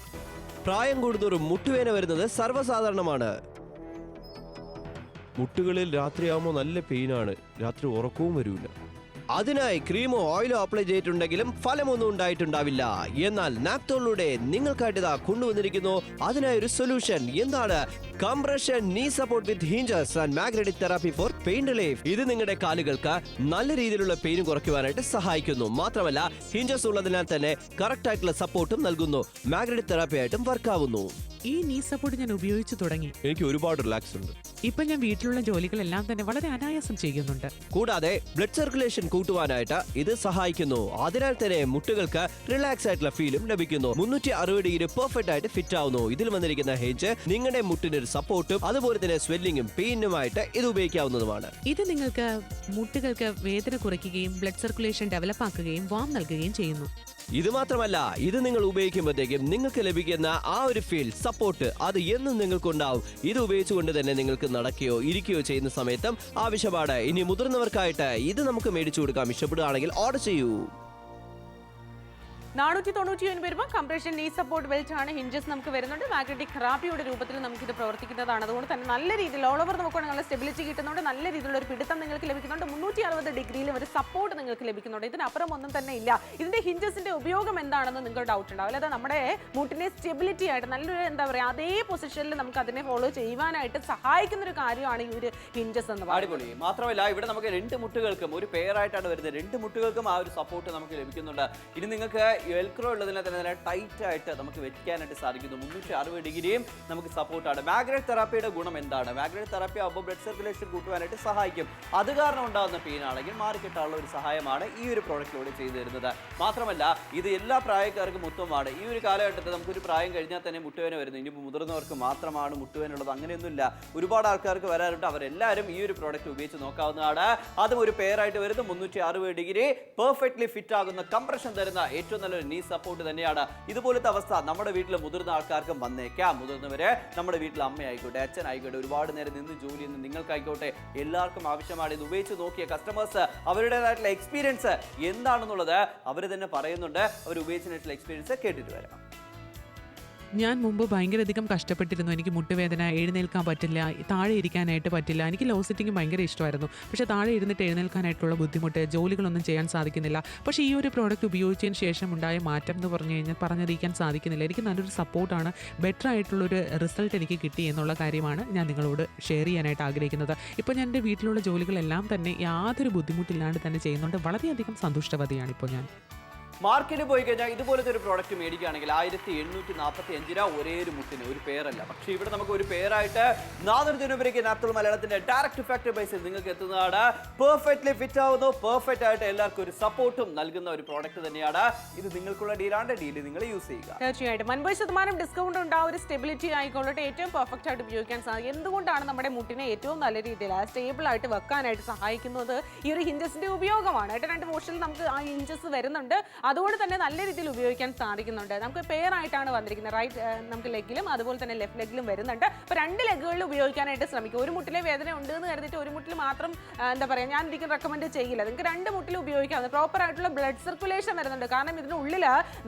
Speaker 1: പ്രായം കൂടുന്നവരും മുട്ടുവേദന വരുന്നത് സർവ്വസാധാരണമാണ്. മുട്ടുകളിൽ രാത്രിയാകുമ്പോൾ നല്ല പെയിനാണ്, രാത്രി ഉറക്കവും വരില്ല. അതിനായി ക്രീമോ ഓയിലോ അപ്ലൈ ചെയ്തിട്ടുണ്ടെങ്കിലും ഫലമൊന്നും ഉണ്ടായിട്ടുണ്ടാവില്ല. എന്നാൽ നാപ്തോളിലൂടെ നിങ്ങൾക്കായിട്ട് കൊണ്ടുവന്നിരിക്കുന്നു അതിനായി ഒരു സൊല്യൂഷൻ. എന്താണ്? Compression knee support with hinges and magnetic therapy for pain relief. ഇത് നിങ്ങളുടെ കാലുകൾക്ക് നല്ല രീതിയിലുള്ള പെയിൻ കുറയ്ക്കുവാനായിട്ട് സഹായിക്കുന്നു. മാത്രമല്ല ഹിഞ്ചസ് ഉള്ളതിനാൽ തന്നെ കറക്റ്റ് ആയിട്ടുള്ള സപ്പോർട്ടും നൽകുന്നു. മാഗ്നറ്റിക് തെറാപ്പി ആയിട്ടും വർക്കാവുന്നു.
Speaker 2: ഈ നീ സപ്പോർട്ട് ഞാൻ ഉപയോഗിച്ചു തുടങ്ങി.
Speaker 1: എനിക്ക് ഒരുപാട് റിലാക്സ് ഉണ്ട്.
Speaker 2: ഇപ്പൊ ഞാൻ വീട്ടിലുള്ള ജോലികളെല്ലാം തന്നെ വളരെ അനായാസം ചെയ്യുന്നുണ്ട്.
Speaker 1: കൂടാതെ ബ്ലഡ് സർക്കുലേഷൻ കൂട്ടുവാനായിട്ട് ഇത് സഹായിക്കുന്നു. അതിനാൽ തന്നെ മുട്ടുകൾക്ക് റിലാക്സ് ആയിട്ടുള്ള ഫീലും ലഭിക്കുന്നു. 360 ഡിഗ്രി പെർഫെക്റ്റ് ആയിട്ട് ഫിറ്റ് ആവുന്നു. ഇതിൽ വന്നിരിക്കുന്ന ഹെഞ്ച് നിങ്ങളുടെ മുട്ടിന് ഒരു സപ്പോർട്ടും അതുപോലെ തന്നെ സ്വെല്ലിങ്ങും പെയിനുമായിട്ട് ഇത് ഉപയോഗിക്കാവുന്നതുമാണ്.
Speaker 2: ഇത് നിങ്ങൾക്ക് മുട്ടുകൾക്ക് വേദന കുറയ്ക്കുകയും ബ്ലഡ് സർക്കുലേഷൻ ഡെവലപ്പ് ആക്കുകയും വാം നൽകുകയും ചെയ്യുന്നു.
Speaker 1: ഇത് മാത്രമല്ല, ഇത് നിങ്ങൾ ഉപയോഗിക്കുമ്പോഴത്തേക്കും നിങ്ങൾക്ക് ലഭിക്കുന്ന ആ ഒരു ഫീൽ, സപ്പോർട്ട്, അത് എന്നും നിങ്ങൾക്കുണ്ടാവും. ഇത് ഉപയോഗിച്ചുകൊണ്ട് തന്നെ നിങ്ങൾക്ക് നടക്കുകയോ ഇരിക്കുകയോ ചെയ്യുന്ന സമയത്തും ആവശ്യമാണ്. ഇനി മുതിർന്നവർക്കായിട്ട് ഇത് നമുക്ക് മേടിച്ചു കൊടുക്കാം. ഇഷ്ടപ്പെടുകയാണെങ്കിൽ ഓർഡർ ചെയ്യൂ.
Speaker 3: 499 രൂപ കംപ്രഷൻ നീ സപ്പോർട്ട് ബെൽറ്റ് ആണ്. ഹിഞ്ചസ് നമുക്ക് വരുന്നുണ്ട്. മാഗ്നറ്റിക് തെറാപ്പിയുടെ രൂപത്തിൽ നമുക്ക് ഇത് പ്രവർത്തിക്കുന്നതാണ്. അതുകൊണ്ട് തന്നെ നല്ല രീതിയിൽ ഓൾ ഓവർ നോക്കുകയാണെങ്കിൽ നല്ല സ്റ്റെബിലിറ്റി കിട്ടുന്നുണ്ട്, നല്ല രീതിയിലുള്ള ഒരു പിടുത്തം നിങ്ങൾക്ക് ലഭിക്കുന്നുണ്ട്. 360 ഡിഗ്രിയിൽ ഒരു സപ്പോർട്ട് നിങ്ങൾക്ക് ലഭിക്കുന്നുണ്ട്. ഇതിനപ്പുറം ഒന്നും തന്നെ ഇല്ല. ഇതിന്റെ ഹിഞ്ചസിന്റെ ഉപയോഗം എന്താണെന്ന് നിങ്ങൾക്ക് ഡൗട്ട് ഉണ്ടാവില്ല. അതായത് നമ്മുടെ മുട്ടിനെ സ്റ്റെബിലിറ്റി ആയിട്ട് നല്ലൊരു എന്താ പറയുക അതേ പൊസിഷനിൽ നമുക്ക് അതിനെ ഫോളോ ചെയ്യുവാനായിട്ട് സഹായിക്കുന്ന ഒരു കാര്യമാണ് ഈ ഒരു ഹിഞ്ചസ് എന്ന് പറയുന്നത്.
Speaker 4: അടിപൊളി. മാത്രമല്ല ഇവിടെ നമുക്ക് 2 മുട്ടുകൾക്കും ഒരു പെയറായിട്ടാണ് വരുന്നത്. 2 മുട്ടുകൾക്കും ആ ഒരു സപ്പോർട്ട് നമുക്ക് ലഭിക്കുന്നുണ്ട്. ഇനി നിങ്ങൾക്ക് വെൽക്രോ ഉള്ളതിനെ തന്നെ ടൈറ്റ് ആയിട്ട് നമുക്ക് വെക്കാനായിട്ട് സാധിക്കുന്നു. 360 ഡിഗ്രിയും നമുക്ക് സപ്പോർട്ടാണ്. മാഗ്നറ്റിക് തെറാപ്പിയുടെ ഗുണം എന്താണ്? മാഗ്നറ്റിക് തെറാപ്പി ആകുമ്പോൾ ബ്ലഡ് സർക്കുലേഷൻ കൂട്ടുവാനായിട്ട് സഹായിക്കും. അത് കാരണം ഉണ്ടാകുന്ന പെയിൻ ആണെങ്കിൽ മാറിക്കിട്ടാനുള്ള ഒരു സഹായമാണ് ഈ ഒരു പ്രോഡക്റ്റിലൂടെ ചെയ്തു തരുന്നത്. മാത്രമല്ല ഇത് എല്ലാ പ്രായക്കാർക്കും ഉത്തമമാണ്. ഈ ഒരു കാലഘട്ടത്തിൽ നമുക്കൊരു പ്രായം കഴിഞ്ഞാൽ തന്നെ മുട്ടുവേദന വരുന്നു. ഇനി മുതിർന്നവർക്ക് മാത്രമാണ് മുട്ടുവേദന ഉള്ളത്, അങ്ങനെയൊന്നുമില്ല. ഒരുപാട് ആൾക്കാർക്ക് വരാറുണ്ട്. അവരെല്ലാവരും ഈ ഒരു പ്രോഡക്റ്റ് ഉപയോഗിച്ച് നോക്കാവുന്നതാണ്. അതും ഒരു പെയറായിട്ട് വരുന്നു. 360 ഡിഗ്രി പെർഫെക്റ്റ്ലി ഫിറ്റ് ആകുന്ന കംപ്രഷൻ തരുന്ന ഏറ്റവും നല്ലൊരു നീ സപ്പോർട്ട് തന്നെയാണ്. ഇതുപോലത്തെ അവസ്ഥ നമ്മുടെ വീട്ടിൽ മുതിർന്ന ആൾക്കാർക്കും വന്നേക്കാം. മുതിർന്നവരെ നമ്മുടെ വീട്ടിൽ അമ്മയായിക്കോട്ടെ, അച്ഛനായിക്കോട്ടെ, ഒരുപാട് നേരം നിന്ന് ജോലി ചെയ്യുന്ന നിങ്ങൾക്കായിക്കോട്ടെ, എല്ലാവർക്കും ആവശ്യമാണ്. ഇത് ഉപയോഗിച്ച് നോക്കിയ കസ്റ്റമേഴ്സ് അവരുടേതായിട്ടുള്ള എക്സ്പീരിയൻസ് എന്താണെന്നുള്ളത് അവർ തന്നെ പറയുന്നുണ്ട്. അവർ ഉപയോഗിച്ചിട്ടുള്ള എക്സ്പീരിയൻസ് കേട്ടിട്ട് വരാം.
Speaker 2: ഞാൻ മുമ്പ് ഭയങ്കരധികം കഷ്ടപ്പെട്ടിരുന്നു. എനിക്ക് മുട്ടുവേദന, എഴുന്നേൽക്കാൻ പറ്റില്ല, താഴെ ഇരിക്കാനായിട്ട് പറ്റില്ല. എനിക്ക് ലോ സിറ്റിംഗ് ഭയങ്കര ഇഷ്ടമായിരുന്നു. പക്ഷേ താഴെ ഇരുന്നിട്ട് എഴുന്നേൽക്കാനായിട്ടുള്ള ബുദ്ധിമുട്ട്, ജോലികളൊന്നും ചെയ്യാൻ സാധിക്കുന്നില്ല. പക്ഷേ ഈ ഒരു പ്രോഡക്റ്റ് ഉപയോഗിച്ചതിന് ശേഷം ഉണ്ടായ മാറ്റം എന്ന് പറഞ്ഞു കഴിഞ്ഞാൽ പറഞ്ഞറിയിക്കാൻ സാധിക്കുന്നില്ല. എനിക്ക് നല്ലൊരു സപ്പോർട്ടാണ്, ബെറ്റർ ആയിട്ടുള്ളൊരു റിസൾട്ട് എനിക്ക് കിട്ടി എന്നുള്ള കാര്യമാണ് ഞാൻ നിങ്ങളോട് ഷെയർ ചെയ്യാനായിട്ട് ആഗ്രഹിക്കുന്നത്. ഇപ്പോൾ ഞാൻ എൻ്റെ വീട്ടിലുള്ള ജോലികളെല്ലാം തന്നെ യാതൊരു ബുദ്ധിമുട്ടില്ലാണ്ട് തന്നെ ചെയ്യുന്നുണ്ട്. വളരെയധികം സന്തുഷ്ടവതിയാണ് ഇപ്പോൾ ഞാൻ.
Speaker 4: മാർക്കറ്റിൽ പോയി കഴിഞ്ഞാൽ ഇതുപോലത്തെ ഒരു പ്രോഡക്റ്റ് മേടിക്കുകയാണെങ്കിൽ 1845 രൂപ ഒരേ ഒരു മുട്ടിന്, ഒരു പേരല്ല. പക്ഷേ ഇവിടെ നമുക്ക് ഒരു പേരായിട്ട് 400 രൂപയ്ക്ക് നാപ്തോൾ മലയാളത്തിന്റെ ഡയറക്റ്റ് ഫാക്ടറി പ്രൈസിൽ നിങ്ങൾക്ക് എത്തുന്നതാണ്. പെർഫെക്റ്റ്ലി ഫിറ്റ് ആവുന്നു, പെർഫെക്റ്റ് ആയിട്ട് എല്ലാവർക്കും ഒരു സപ്പോർട്ടും നൽകുന്ന ഒരു പ്രോഡക്റ്റ് തന്നെയാണ്. ഇത് നിങ്ങൾക്കുള്ള ഡീലാണ്, ഡീല് നിങ്ങൾ യൂസ് ചെയ്യുക.
Speaker 3: തീർച്ചയായിട്ടും 50% ഡിസ്കൗണ്ട് ഉണ്ടാവും. ഒരു സ്റ്റെബിലിറ്റി ആയിക്കൊള്ളട്ടെ, ഏറ്റവും പെർഫെക്റ്റ് ആയിട്ട് ഉപയോഗിക്കാൻ സാധിക്കും. എന്തുകൊണ്ടാണ് നമ്മുടെ മുട്ടിനെ ഏറ്റവും നല്ല രീതിയിൽ സ്റ്റേബിൾ ആയിട്ട് വെക്കാനായിട്ട് സഹായിക്കുന്നത് ഈ ഒരു ഹിഞ്ചസിന്റെ ഉപയോഗമാണ്. 2 പോർഷനിൽ നമുക്ക് ആ ഹിഞ്ചസ് വരുന്നുണ്ട്. അതുകൊണ്ട് തന്നെ നല്ല രീതിയിൽ ഉപയോഗിക്കാൻ സാധിക്കുന്നുണ്ട്. നമുക്ക് പെയർ ആയിട്ടാണ് വന്നിരിക്കുന്നത്. റൈറ്റ് നമുക്ക് ലെഗിലും അതുപോലെ തന്നെ ലെഫ്റ്റ് ലെഗിലും വരുന്നുണ്ട്. അപ്പോൾ 2 ലെഗുകളിൽ ഉപയോഗിക്കാനായിട്ട് ശ്രമിക്കും. ഒരു മുട്ടിലെ വേദന ഉണ്ട് എന്ന് കരുതിയിട്ട് ഒരു മുട്ടിൽ മാത്രം എന്താ പറയുക, ഞാൻ ഒരിക്കലും റെക്കമെൻഡ് ചെയ്യില്ല. നിങ്ങൾക്ക് 2 മുട്ടിൽ ഉപയോഗിക്കാം. പ്രോപ്പർ ആയിട്ടുള്ള ബ്ലഡ് സർക്കുലേഷൻ വരുന്നുണ്ട്. കാരണം ഇതിനുള്ളിൽ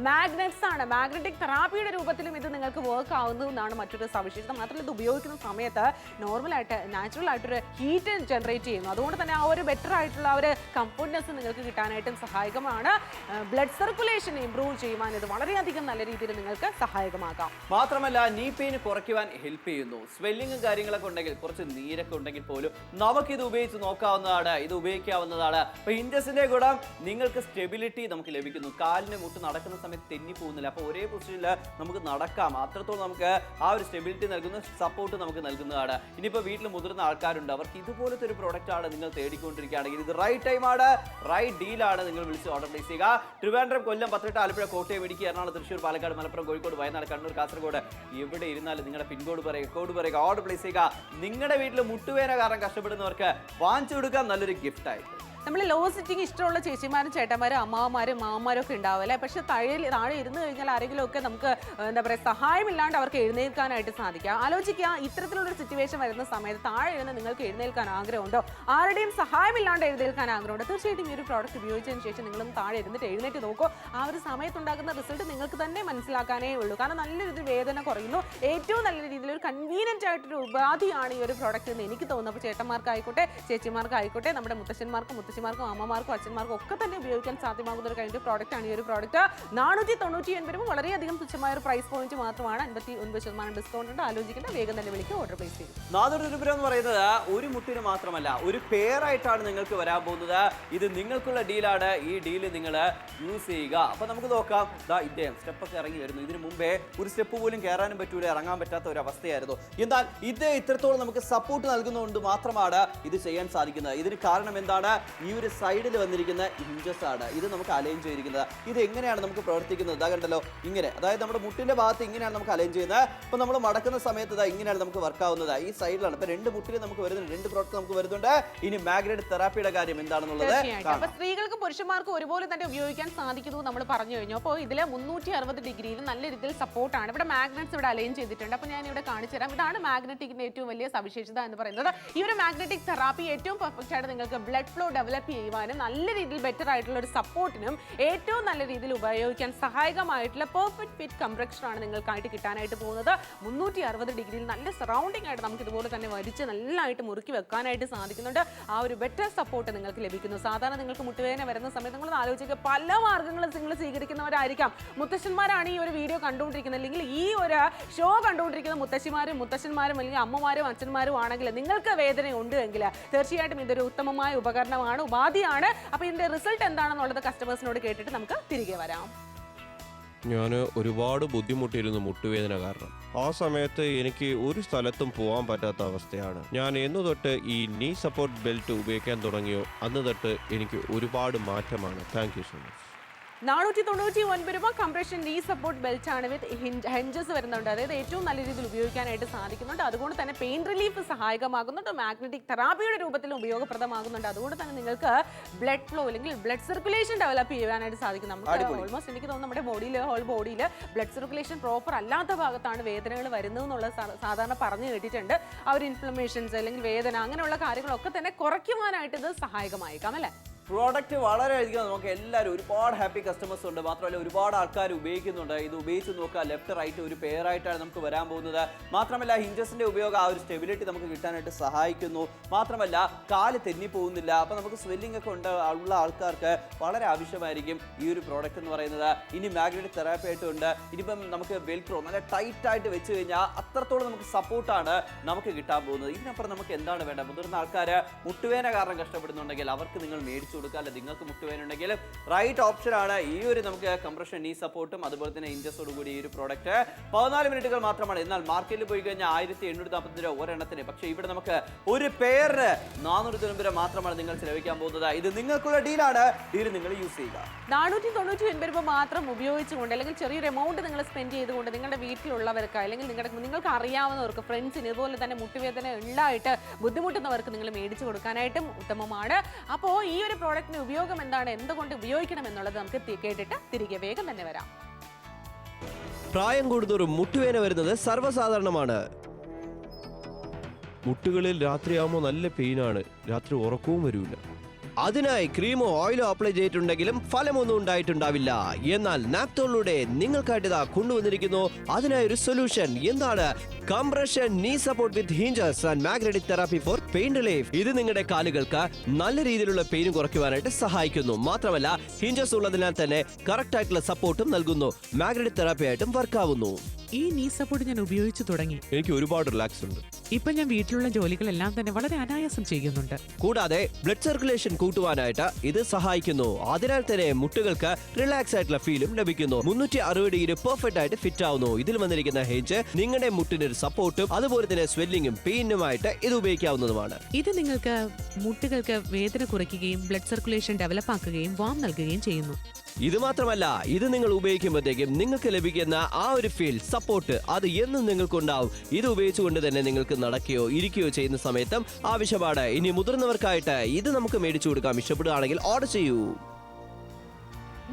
Speaker 3: മാഗ്നറ്റ്സ് ആണ്. മാഗ്നറ്റിക് തെറാപ്പിയുടെ രൂപത്തിലും ഇത് നിങ്ങൾക്ക് വർക്ക് ആവുന്നതെന്നാണ് മറ്റൊരു സവിശേഷത. മാത്രമല്ല ഇത് ഉപയോഗിക്കുന്ന സമയത്ത് നോർമലായിട്ട് നാച്ചുറൽ ആയിട്ടൊരു ഹീറ്റ് ജനറേറ്റ് ചെയ്യുന്നു. അതുകൊണ്ട് തന്നെ ആ ഒരു ബെറ്റർ ആയിട്ടുള്ള ആ ഒരു കംഫർട്ട്നെസ് നിങ്ങൾക്ക് കിട്ടാനായിട്ടും സഹായകമാണ്. ബ്ലഡ് സർക്കുലേഷൻ ഇംപ്രൂവ് ചെയ്യുവാൻ ഇത് വളരെയധികം നല്ല രീതിയിൽ നിങ്ങൾക്ക് സഹായകമാകാം.
Speaker 4: മാത്രമല്ല നീ പെയിൻ കുറയ്ക്കുവാൻ ഹെൽപ്പ് ചെയ്യുന്നു. സ്വെല്ലിങ്ങും കാര്യങ്ങളൊക്കെ ഉണ്ടെങ്കിൽ, കുറച്ച് നീരൊക്കെ ഉണ്ടെങ്കിൽ പോലും നമുക്കിത് ഉപയോഗിച്ച് നോക്കാവുന്നതാണ്, ഇത് ഉപയോഗിക്കാവുന്നതാണ്. അപ്പോൾ ഹിഞ്ചസിന്റെ ഗുണം നിങ്ങൾക്ക് സ്റ്റെബിലിറ്റി നമുക്ക് ലഭിക്കുന്നു. കാലിന് മുട്ട് നടക്കുന്ന സമയത്ത് തെന്നി പോകുന്നില്ല. അപ്പോൾ ഒരേ പൊസിഷനിൽ നമുക്ക് നടക്കാം. അത്രത്തോളം നമുക്ക് ആ ഒരു സ്റ്റെബിലിറ്റി നൽകുന്ന സപ്പോർട്ട് നമുക്ക് നൽകുന്നതാണ്. ഇനിയിപ്പോൾ വീട്ടിൽ മുതിർന്ന ആൾക്കാരുണ്ട്, അവർക്ക് ഇതുപോലത്തെ ഒരു പ്രോഡക്റ്റ് ആണ് നിങ്ങൾ തേടിക്കൊണ്ടിരിക്കുകയാണെങ്കിൽ ഇത് റൈറ്റ് ടൈമാണ്, റൈറ്റ് ഡീലാണ്. നിങ്ങൾ വിളിച്ച് ഓർഡർ പ്ലേസ് ചെയ്യുക. ട്രിവാൻഡ്രം, കൊല്ലം, പത്തനംതിട്ട, ആലപ്പുഴ, കോട്ടയം, ഇടുക്കി, എറണാകുളം, തൃശ്ശൂർ, പാലക്കാട്, മലപ്പുറം, കോഴിക്കോട്, വയനാട്, കണ്ണൂർ, കാസർഗോഡ് എവിടെ ഇരുന്നാലും നിങ്ങളുടെ പിൻകോഡ് പറയുക, കോഡ് പറയുക, ഓർഡർ പ്ലേസ് ചെയ്യുക. നിങ്ങളുടെ വീട്ടിൽ മുട്ടുവേദന കാരണം കഷ്ടപ്പെടുന്നവർക്ക് വാങ്ങിച്ചു കൊടുക്കാൻ നല്ലൊരു ഗിഫ്റ്റ് ആയിട്ട്.
Speaker 3: നമ്മൾ ലോ സിറ്റിംഗ് ഇഷ്ടമുള്ള ചേച്ചിമാരും ചേട്ടന്മാരും അമ്മാവന്മാരും മാമന്മാരും ഒക്കെ ഉണ്ടാവില്ലേ. പക്ഷെ താഴെ ഇരുന്ന് കഴിഞ്ഞാൽ ആരെങ്കിലും ഒക്കെ നമുക്ക് എന്താ പറയുക സഹായമില്ലാണ്ട് അവർക്ക് എഴുന്നേൽക്കാനായിട്ട് സാധിക്കുക. ആലോചിക്കുക, ഇത്തരത്തിലുള്ളൊരു സിറ്റുവേഷൻ വരുന്ന സമയത്ത് താഴെ ഇരുന്ന് നിങ്ങൾക്ക് എഴുന്നേൽക്കാൻ ആഗ്രഹമുണ്ടോ, ആരുടെയും സഹായമില്ലാണ്ട് എഴുന്നേൽക്കാൻ ആഗ്രഹമുണ്ടോ, തീർച്ചയായിട്ടും ഈ ഒരു പ്രോഡക്റ്റ് ഉപയോഗിച്ചതിന് ശേഷം നിങ്ങളൊന്ന് താഴെ ഇരുന്നിട്ട് എഴുന്നേറ്റ് നോക്കൂ. ആ ഒരു സമയത്തുണ്ടാകുന്ന റിസൾട്ട് നിങ്ങൾക്ക് തന്നെ മനസ്സിലാക്കാനേ ഉള്ളൂ. കാരണം നല്ല രീതിയിൽ വേദന കുറയുന്നു. ഏറ്റവും നല്ല രീതിയിൽ ഒരു കൺവീനിയൻ്റ് ആയിട്ടൊരു ഉപാധിയാണ് ഈ ഒരു പ്രോഡക്റ്റ് എന്ന് എനിക്ക് തോന്നുന്നു. അപ്പോൾ ചേട്ടന്മാർക്കായിക്കോട്ടെ, ചേച്ചിമാർക്കായിക്കോട്ടെ, നമ്മുടെ മുത്തശ്ശന്മാർക്കും മുത്തശ്ശിമാർക്കും അമ്മമാർക്കും അച്ഛന്മാർക്കും ഒക്കെ തന്നെ ഉപയോഗിക്കാൻ സാധ്യമാകുന്ന ഒരു കഴിഞ്ഞ പ്രോഡക്റ്റ് ആണ് ഈ ഒരു പ്രോഡക്റ്റ്. 499 വരുമ്പോൾ വളരെയധികം തുച്ഛമായ ഒരു പ്രൈസ് പോയിന്റ് മാത്രമാണ്. 59% ഡിസ്കൗണ്ട് ഉണ്ട്. ആലോചിക്കേണ്ട, വേഗം തന്നെ വിളിക്കുക, ഓർഡർ പ്ലേസ് ചെയ്യും.
Speaker 4: 400 രൂപ എന്ന് പറയുന്നത് ഒരു മുട്ടിന് മാത്രമല്ല, ഒരു പെയർ ആയിട്ടാണ് നിങ്ങൾക്ക് വരാൻ പോകുന്നത്. ഇത് നിങ്ങൾക്കുള്ള ഡീലാണ്. ഈ ഡീല് നിങ്ങൾ യൂസ് ചെയ്യുക. അപ്പൊ നമുക്ക് നോക്കാം. ഇദ്ദേഹം സ്റ്റെപ്പൊക്കെ ഇറങ്ങി വരുന്നു. ഇതിന് മുമ്പേ ഒരു സ്റ്റെപ്പ് പോലും കയറാനും പറ്റൂല, ഇറങ്ങാൻ പറ്റാത്ത ഒരു അവസ്ഥയായിരുന്നു. എന്നാൽ ഇത് ഇത്രത്തോളം നമുക്ക് സപ്പോർട്ട് നൽകുന്നതുകൊണ്ട് മാത്രമാണ് ഇത് ചെയ്യാൻ സാധിക്കുന്നത്. ഇതിന് കാരണം എന്താണ്? ഈ ഒരു സൈഡിൽ വന്നിരിക്കുന്ന ഹിഞ്ചസ് ആണ്. ഇത് നമുക്ക് അലൈൻ ചെയ്തിരിക്കുന്നത്. ഇത് എങ്ങനെയാണ് നമുക്ക് പ്രവർത്തിക്കുന്നത്? ഇതാ കണ്ടല്ലോ, ഇങ്ങനെ. അതായത് നമ്മുടെ മുട്ടിന്റെ ഭാഗത്ത് ഇങ്ങനെയാണ് നമുക്ക് അലൈൻ ചെയ്യുന്നത്. ഇപ്പൊ നമ്മൾ മടക്കുന്ന സമയത്ത് ഇതാ ഇങ്ങനെയാണ് നമുക്ക് വർക്ക് ആവുന്നത്. ഈ സൈഡിലാണ്. ഇപ്പൊ 2 മുട്ടിൽ നമുക്ക് വരുന്നുണ്ട്, 2 പ്രോഡക്റ്റ് നമുക്ക് വരുന്നുണ്ട്. ഇനി മാഗ്നറ്റിക് തെറാപ്പിയുടെ കാര്യം എന്താണെന്നുള്ളത്
Speaker 3: അപ്പൊ സ്ത്രീകൾക്കും പുരുഷന്മാർക്കും ഒരുപോലെ തന്നെ ഉപയോഗിക്കാൻ സാധിക്കുന്നു നമ്മൾ പറഞ്ഞു കഴിഞ്ഞു. അപ്പോൾ ഇതിൽ 360 ഡിഗ്രിയിൽ നല്ല രീതിയിൽ സപ്പോർട്ടാണ്. ഇവിടെ മാഗ്നറ്റ്സ് ഇവിടെ അലൈൻ ചെയ്തിട്ടുണ്ട്. അപ്പോൾ ഞാൻ ഇവിടെ കാണിച്ചു തരാം. ഇതാണ് മാഗ്നറ്റിക്കിന്റെ ഏറ്റവും വലിയ സവിശേഷത എന്ന് പറയുന്നത്. ഈ ഒരു മാഗ്നറ്റിക് തെറാപ്പി ഏറ്റവും പെർഫെക്റ്റ് ആയിട്ട് നിങ്ങൾക്ക് ബ്ലഡ് ഫ്ലോ ഡെവലപ്പ് ചെയ്യുവാനും നല്ല രീതിയിൽ ബെറ്റർ ആയിട്ടുള്ള ഒരു സപ്പോർട്ടിനും ഏറ്റവും നല്ല രീതിയിൽ ഉപയോഗിക്കാൻ സഹായകമായിട്ടുള്ള പെർഫെക്റ്റ് ഫിറ്റ് കംപ്രഷൻ ആണ് നിങ്ങൾക്കായിട്ട് കിട്ടാനായിട്ട് പോകുന്നത്. 360 ഡിഗ്രിയിൽ നല്ല സറൗണ്ടിങ് ആയിട്ട് നമുക്ക് ഇതുപോലെ തന്നെ വരിച്ച് നല്ലതായിട്ട് മുറുക്കി വെക്കാനായിട്ട് സാധിക്കുന്നുണ്ട്. ആ ഒരു ബെറ്റർ സപ്പോർട്ട് നിങ്ങൾക്ക് ലഭിക്കുന്നു. സാധാരണ നിങ്ങൾക്ക് മുട്ടുവേദന വരുന്ന സമയത്ത് നിങ്ങൾ ആലോചിക്കുക, പല മാർഗ്ഗങ്ങളും നിങ്ങൾ സ്വീകരിക്കുന്നവരായിരിക്കാം. മുത്തശ്ശന്മാരാണ് ഈ ഒരു വീഡിയോ കണ്ടുകൊണ്ടിരിക്കുന്നത്, അല്ലെങ്കിൽ ഈ ഒരു ഷോ കണ്ടുകൊണ്ടിരിക്കുന്ന മുത്തശ്ശന്മാരും അല്ലെങ്കിൽ അമ്മമാരും അച്ഛന്മാരും ആണെങ്കിൽ നിങ്ങൾക്ക് വേദന ഉണ്ട് എങ്കിൽ തീർച്ചയായിട്ടും ഇതൊരു ഉത്തമമായ ഉപകരണമാണ്, ഉപാധിയാണ്. അപ്പോൾ ഇതിന്റെ റിസൾട്ട് എന്താണെന്നുള്ളത് കസ്റ്റമേഴ്സിനോട് കേട്ടിട്ട് നമുക്ക് തിരികെ വരാം.
Speaker 1: ഞാൻ ഒരുപാട് ബുദ്ധിമുട്ടിയിരുന്നു മുട്ടുവേദന കാരണം. ആ സമയത്ത് എനിക്ക് ഒരു സ്ഥലത്തും പോകാൻ പറ്റാത്ത അവസ്ഥയാണ്. ഞാൻ എന്നു തൊട്ട് ഈ നീ സപ്പോർട്ട് ബെൽറ്റ് ഉപയോഗിക്കാൻ തുടങ്ങിയോ അന്ന് തൊട്ട് എനിക്ക് ഒരുപാട് മാറ്റമാണ്. Thank you so much.
Speaker 3: 499 രൂപ കംപ്രഷൻ നീ സപ്പോർട്ട് ബെൽറ്റ് ആണ് വിത്ത് ഹെഞ്ചസ് വരുന്നുണ്ട്. അതായത് ഏറ്റവും നല്ല രീതിയിൽ ഉപയോഗിക്കാനായിട്ട് സാധിക്കുന്നുണ്ട്. അതുകൊണ്ട് തന്നെ പെയിൻ റിലീഫ് സഹായകമാകുന്നുണ്ട്. മാഗ്നറ്റിക് തെറാപ്പിയുടെ രൂപത്തിൽ ഉപയോഗപ്രദമാകുന്നുണ്ട്. അതുകൊണ്ട് തന്നെ നിങ്ങൾക്ക് ബ്ലഡ് ഫ്ലോ അല്ലെങ്കിൽ ബ്ലഡ് സർക്കുലേഷൻ ഡെവലപ്പ് ചെയ്യാനായിട്ട് സാധിക്കും. നമുക്ക് ഓൾമോസ്റ്റ് എനിക്ക് തോന്നുന്നു നമ്മുടെ ഹോൾ ബോഡിയിൽ ബ്ലഡ് സർക്കുലേഷൻ പ്രോപ്പർ അല്ലാത്ത ഭാഗത്താണ് വേദനകൾ വരുന്നത് എന്നുള്ളത് സാധാരണ പറഞ്ഞു കേട്ടിട്ടുണ്ട്. ആ ഒരു ഇൻഫ്ലമേഷൻസ് അല്ലെങ്കിൽ വേദന അങ്ങനെയുള്ള കാര്യങ്ങളൊക്കെ തന്നെ കുറയ്ക്കുവാനായിട്ട് ഇത് സഹായകമായേക്കാം അല്ലേ?
Speaker 4: പ്രോഡക്റ്റ് വളരെയധികം നമുക്ക് എല്ലാവരും ഒരുപാട് ഹാപ്പി കസ്റ്റമേഴ്സ് ഉണ്ട്. മാത്രമല്ല ഒരുപാട് ആൾക്കാർ ഉപയോഗിക്കുന്നുണ്ട്. ഇത് ഉപയോഗിച്ച് നോക്കുക, ലെഫ്റ്റ് റൈറ്റ് ഒരു പെയറായിട്ടാണ് നമുക്ക് വരാൻ പോകുന്നത്. മാത്രമല്ല ഹിഞ്ചസിന്റെ ഉപയോഗം ആ ഒരു സ്റ്റെബിലിറ്റി നമുക്ക് കിട്ടാനായിട്ട് സഹായിക്കുന്നു. മാത്രമല്ല കാല് തെന്നി പോകുന്നില്ല. അപ്പോൾ നമുക്ക് സ്വെല്ലിംഗ് ഒക്കെ ഉള്ള ആൾക്കാർക്ക് വളരെ ആവശ്യമായിരിക്കും ഈ ഒരു പ്രോഡക്റ്റ് എന്ന് പറയുന്നത്. ഇനി മാഗ്നറ്റിക് തെറാപ്പി ആയിട്ടുണ്ട്. ഇനിയിപ്പം നമുക്ക് വെൽക്രോ നല്ല ടൈറ്റ് ആയിട്ട് വെച്ച് കഴിഞ്ഞാൽ അത്രത്തോളം നമുക്ക് സപ്പോർട്ടാണ് നമുക്ക് കിട്ടാൻ പോകുന്നത്. ഇതിനപ്പുറം നമുക്ക് എന്താണ് വേണ്ടത്? മുതിർന്ന ആൾക്കാർ മുട്ടുവേന കാരണം കഷ്ടപ്പെടുന്നുണ്ടെങ്കിൽ അവർക്ക് നിങ്ങൾ മേടിച്ചു കൊടുക്കുക. അല്ല നിങ്ങൾക്ക് മുട്ടുവേന ഉണ്ടെങ്കിൽ റൈറ്റ് ഓപ്ഷൻ ആണ് ഈ ഒരു നമുക്ക് കംപ്രഷൻ നീ സപ്പോർട്ടും അതുപോലെ തന്നെ ഇഞ്ചസോട് കൂടി ഈ ഒരു പ്രോഡക്റ്റ്. 14 മിനിറ്റുകൾ മാത്രമാണ്. എന്നാൽ മാർക്കറ്റിൽ പോയി കഴിഞ്ഞാൽ 1840 രൂപ ഒരെണ്ണത്തിന്. പക്ഷേ ഇവിടെ നമുക്ക് ഒരു പെയറിന് 490 രൂപ മാത്രമാണ് നിങ്ങൾ ചെലവഴിക്കാൻ പോകുന്നത്. ഇത് നിങ്ങൾക്കുള്ള ഡീലാണ്. ഡീൽ നിങ്ങൾ യൂസ് ചെയ്യുക.
Speaker 3: 499 രൂപ മാത്രം ഉപയോഗിച്ചുകൊണ്ട് അല്ലെങ്കിൽ ചെറിയൊരു എമൗണ്ട് നിങ്ങൾ സ്പെൻഡ് ചെയ്തുകൊണ്ട് നിങ്ങളുടെ വീട്ടിലുള്ളവർക്ക് അല്ലെങ്കിൽ നിങ്ങൾക്ക് അറിയാവുന്നവർക്ക് ഫ്രണ്ട്സിന് ഇതുപോലെ തന്നെ മുട്ടുവേദന ഉണ്ടായിട്ട് ബുദ്ധിമുട്ടുന്നവർക്ക് നിങ്ങൾ മേടിച്ചു കൊടുക്കാനായിട്ടും ഉത്തമമാണ്. അപ്പോൾ ഈ ഒരു പ്രോഡക്റ്റിന്റെ ഉപയോഗം എന്താണ്, എന്തുകൊണ്ട് ഉപയോഗിക്കണം എന്നുള്ളത് നമുക്ക് കേട്ടിട്ട് തിരികെ വേഗം തന്നെ വരാം.
Speaker 1: പ്രായം കൂടുന്തോറും മുട്ടുവേന വരുന്നത് സർവ്വസാധാരണമാണ്. മുട്ടുകളിൽ രാത്രിയാകുമ്പോൾ നല്ല പെയിനാണ്, രാത്രി ഉറക്കവും വരില്ല. അതിനായി ക്രീമോ ഓയിലോ അപ്ലൈ ചെയ്തിട്ടുണ്ടെങ്കിലും ഫലമൊന്നും ഉണ്ടായിട്ടുണ്ടാവില്ല. എന്നാൽ നാപ്തോളിലൂടെ നിങ്ങൾക്കായിട്ട് കൊണ്ടുവന്നിരിക്കുന്നു അതിനായി ഒരു സൊല്യൂഷൻ. എന്താണ്? Compression knee support with hinges and magnetic therapy for pain relief. ഇത് നിങ്ങളുടെ കാലുകൾക്ക് നല്ല രീതിയിലുള്ള പെയിൻ കുറയ്ക്കുവാനായിട്ട് സഹായിക്കുന്നു. മാത്രമല്ല ഹിഞ്ചസ് ഉള്ളതിനാൽ തന്നെ കറക്റ്റ് ആയിട്ടുള്ള സപ്പോർട്ടും നൽകുന്നു. മാഗ്നറ്റിക് തെറാപ്പി ആയിട്ടും വർക്ക് ആവുന്നു.
Speaker 2: ഈ നീ സപ്പോർട്ട് ഞാൻ ഉപയോഗിച്ചു തുടങ്ങി.
Speaker 1: എനിക്ക് ഒരുപാട് റിലാക്സ് ഉണ്ട്.
Speaker 2: ഇപ്പൊ ഞാൻ വീട്ടിലുള്ള ജോലികളെല്ലാം തന്നെ വളരെ അനായാസം ചെയ്യുന്നുണ്ട്.
Speaker 1: കൂടാതെ ബ്ലഡ് സർക്കുലേഷൻ കൂട്ടുവാനായിട്ട് ഇത് സഹായിക്കുന്നു. അതിനാൽ തന്നെ മുട്ടുകൾക്ക് റിലാക്സ് ആയിട്ടുള്ള ഫീലും ലഭിക്കുന്നു. 360 ഡിഗ്രി പെർഫെക്റ്റ് ആയിട്ട് ഫിറ്റ് ആവുന്നു. ഇതിൽ വന്നിരിക്കുന്ന ഹെഞ്ച് നിങ്ങളുടെ മുട്ടിന് ഒരു സപ്പോർട്ടും അതുപോലെ തന്നെ സ്വെല്ലിങ്ങും പെയിനുമായിട്ട് ഇത് ഉപയോഗിക്കാവുന്നതുമാണ്.
Speaker 2: ഇത് നിങ്ങൾക്ക് മുട്ടുകൾക്ക് വേദന കുറയ്ക്കുകയും ബ്ലഡ് സർക്കുലേഷൻ ഡെവലപ്പ് ആക്കുകയും വാം നൽകുകയും ചെയ്യുന്നു.
Speaker 1: ഇത് മാത്രമല്ല, ഇത് നിങ്ങൾ ഉപയോഗിക്കുമ്പോഴത്തേക്കും നിങ്ങൾക്ക് ലഭിക്കുന്ന ആ ഒരു ഫീൽ സപ്പോർട്ട് അത് എന്നും നിങ്ങൾക്കുണ്ടാവും. ഇത് ഉപയോഗിച്ചുകൊണ്ട് തന്നെ നിങ്ങൾക്ക് നടക്കുകയോ ഇരിക്കുകയോ ചെയ്യുന്ന സമയത്തും ആവശ്യമാണ്. ഇനി മുതിർന്നവർക്കായിട്ട് ഇത് നമുക്ക് മേടിച്ചു കൊടുക്കാം. ഇഷ്ടപ്പെടുകയാണെങ്കിൽ ഓർഡർ ചെയ്യൂ.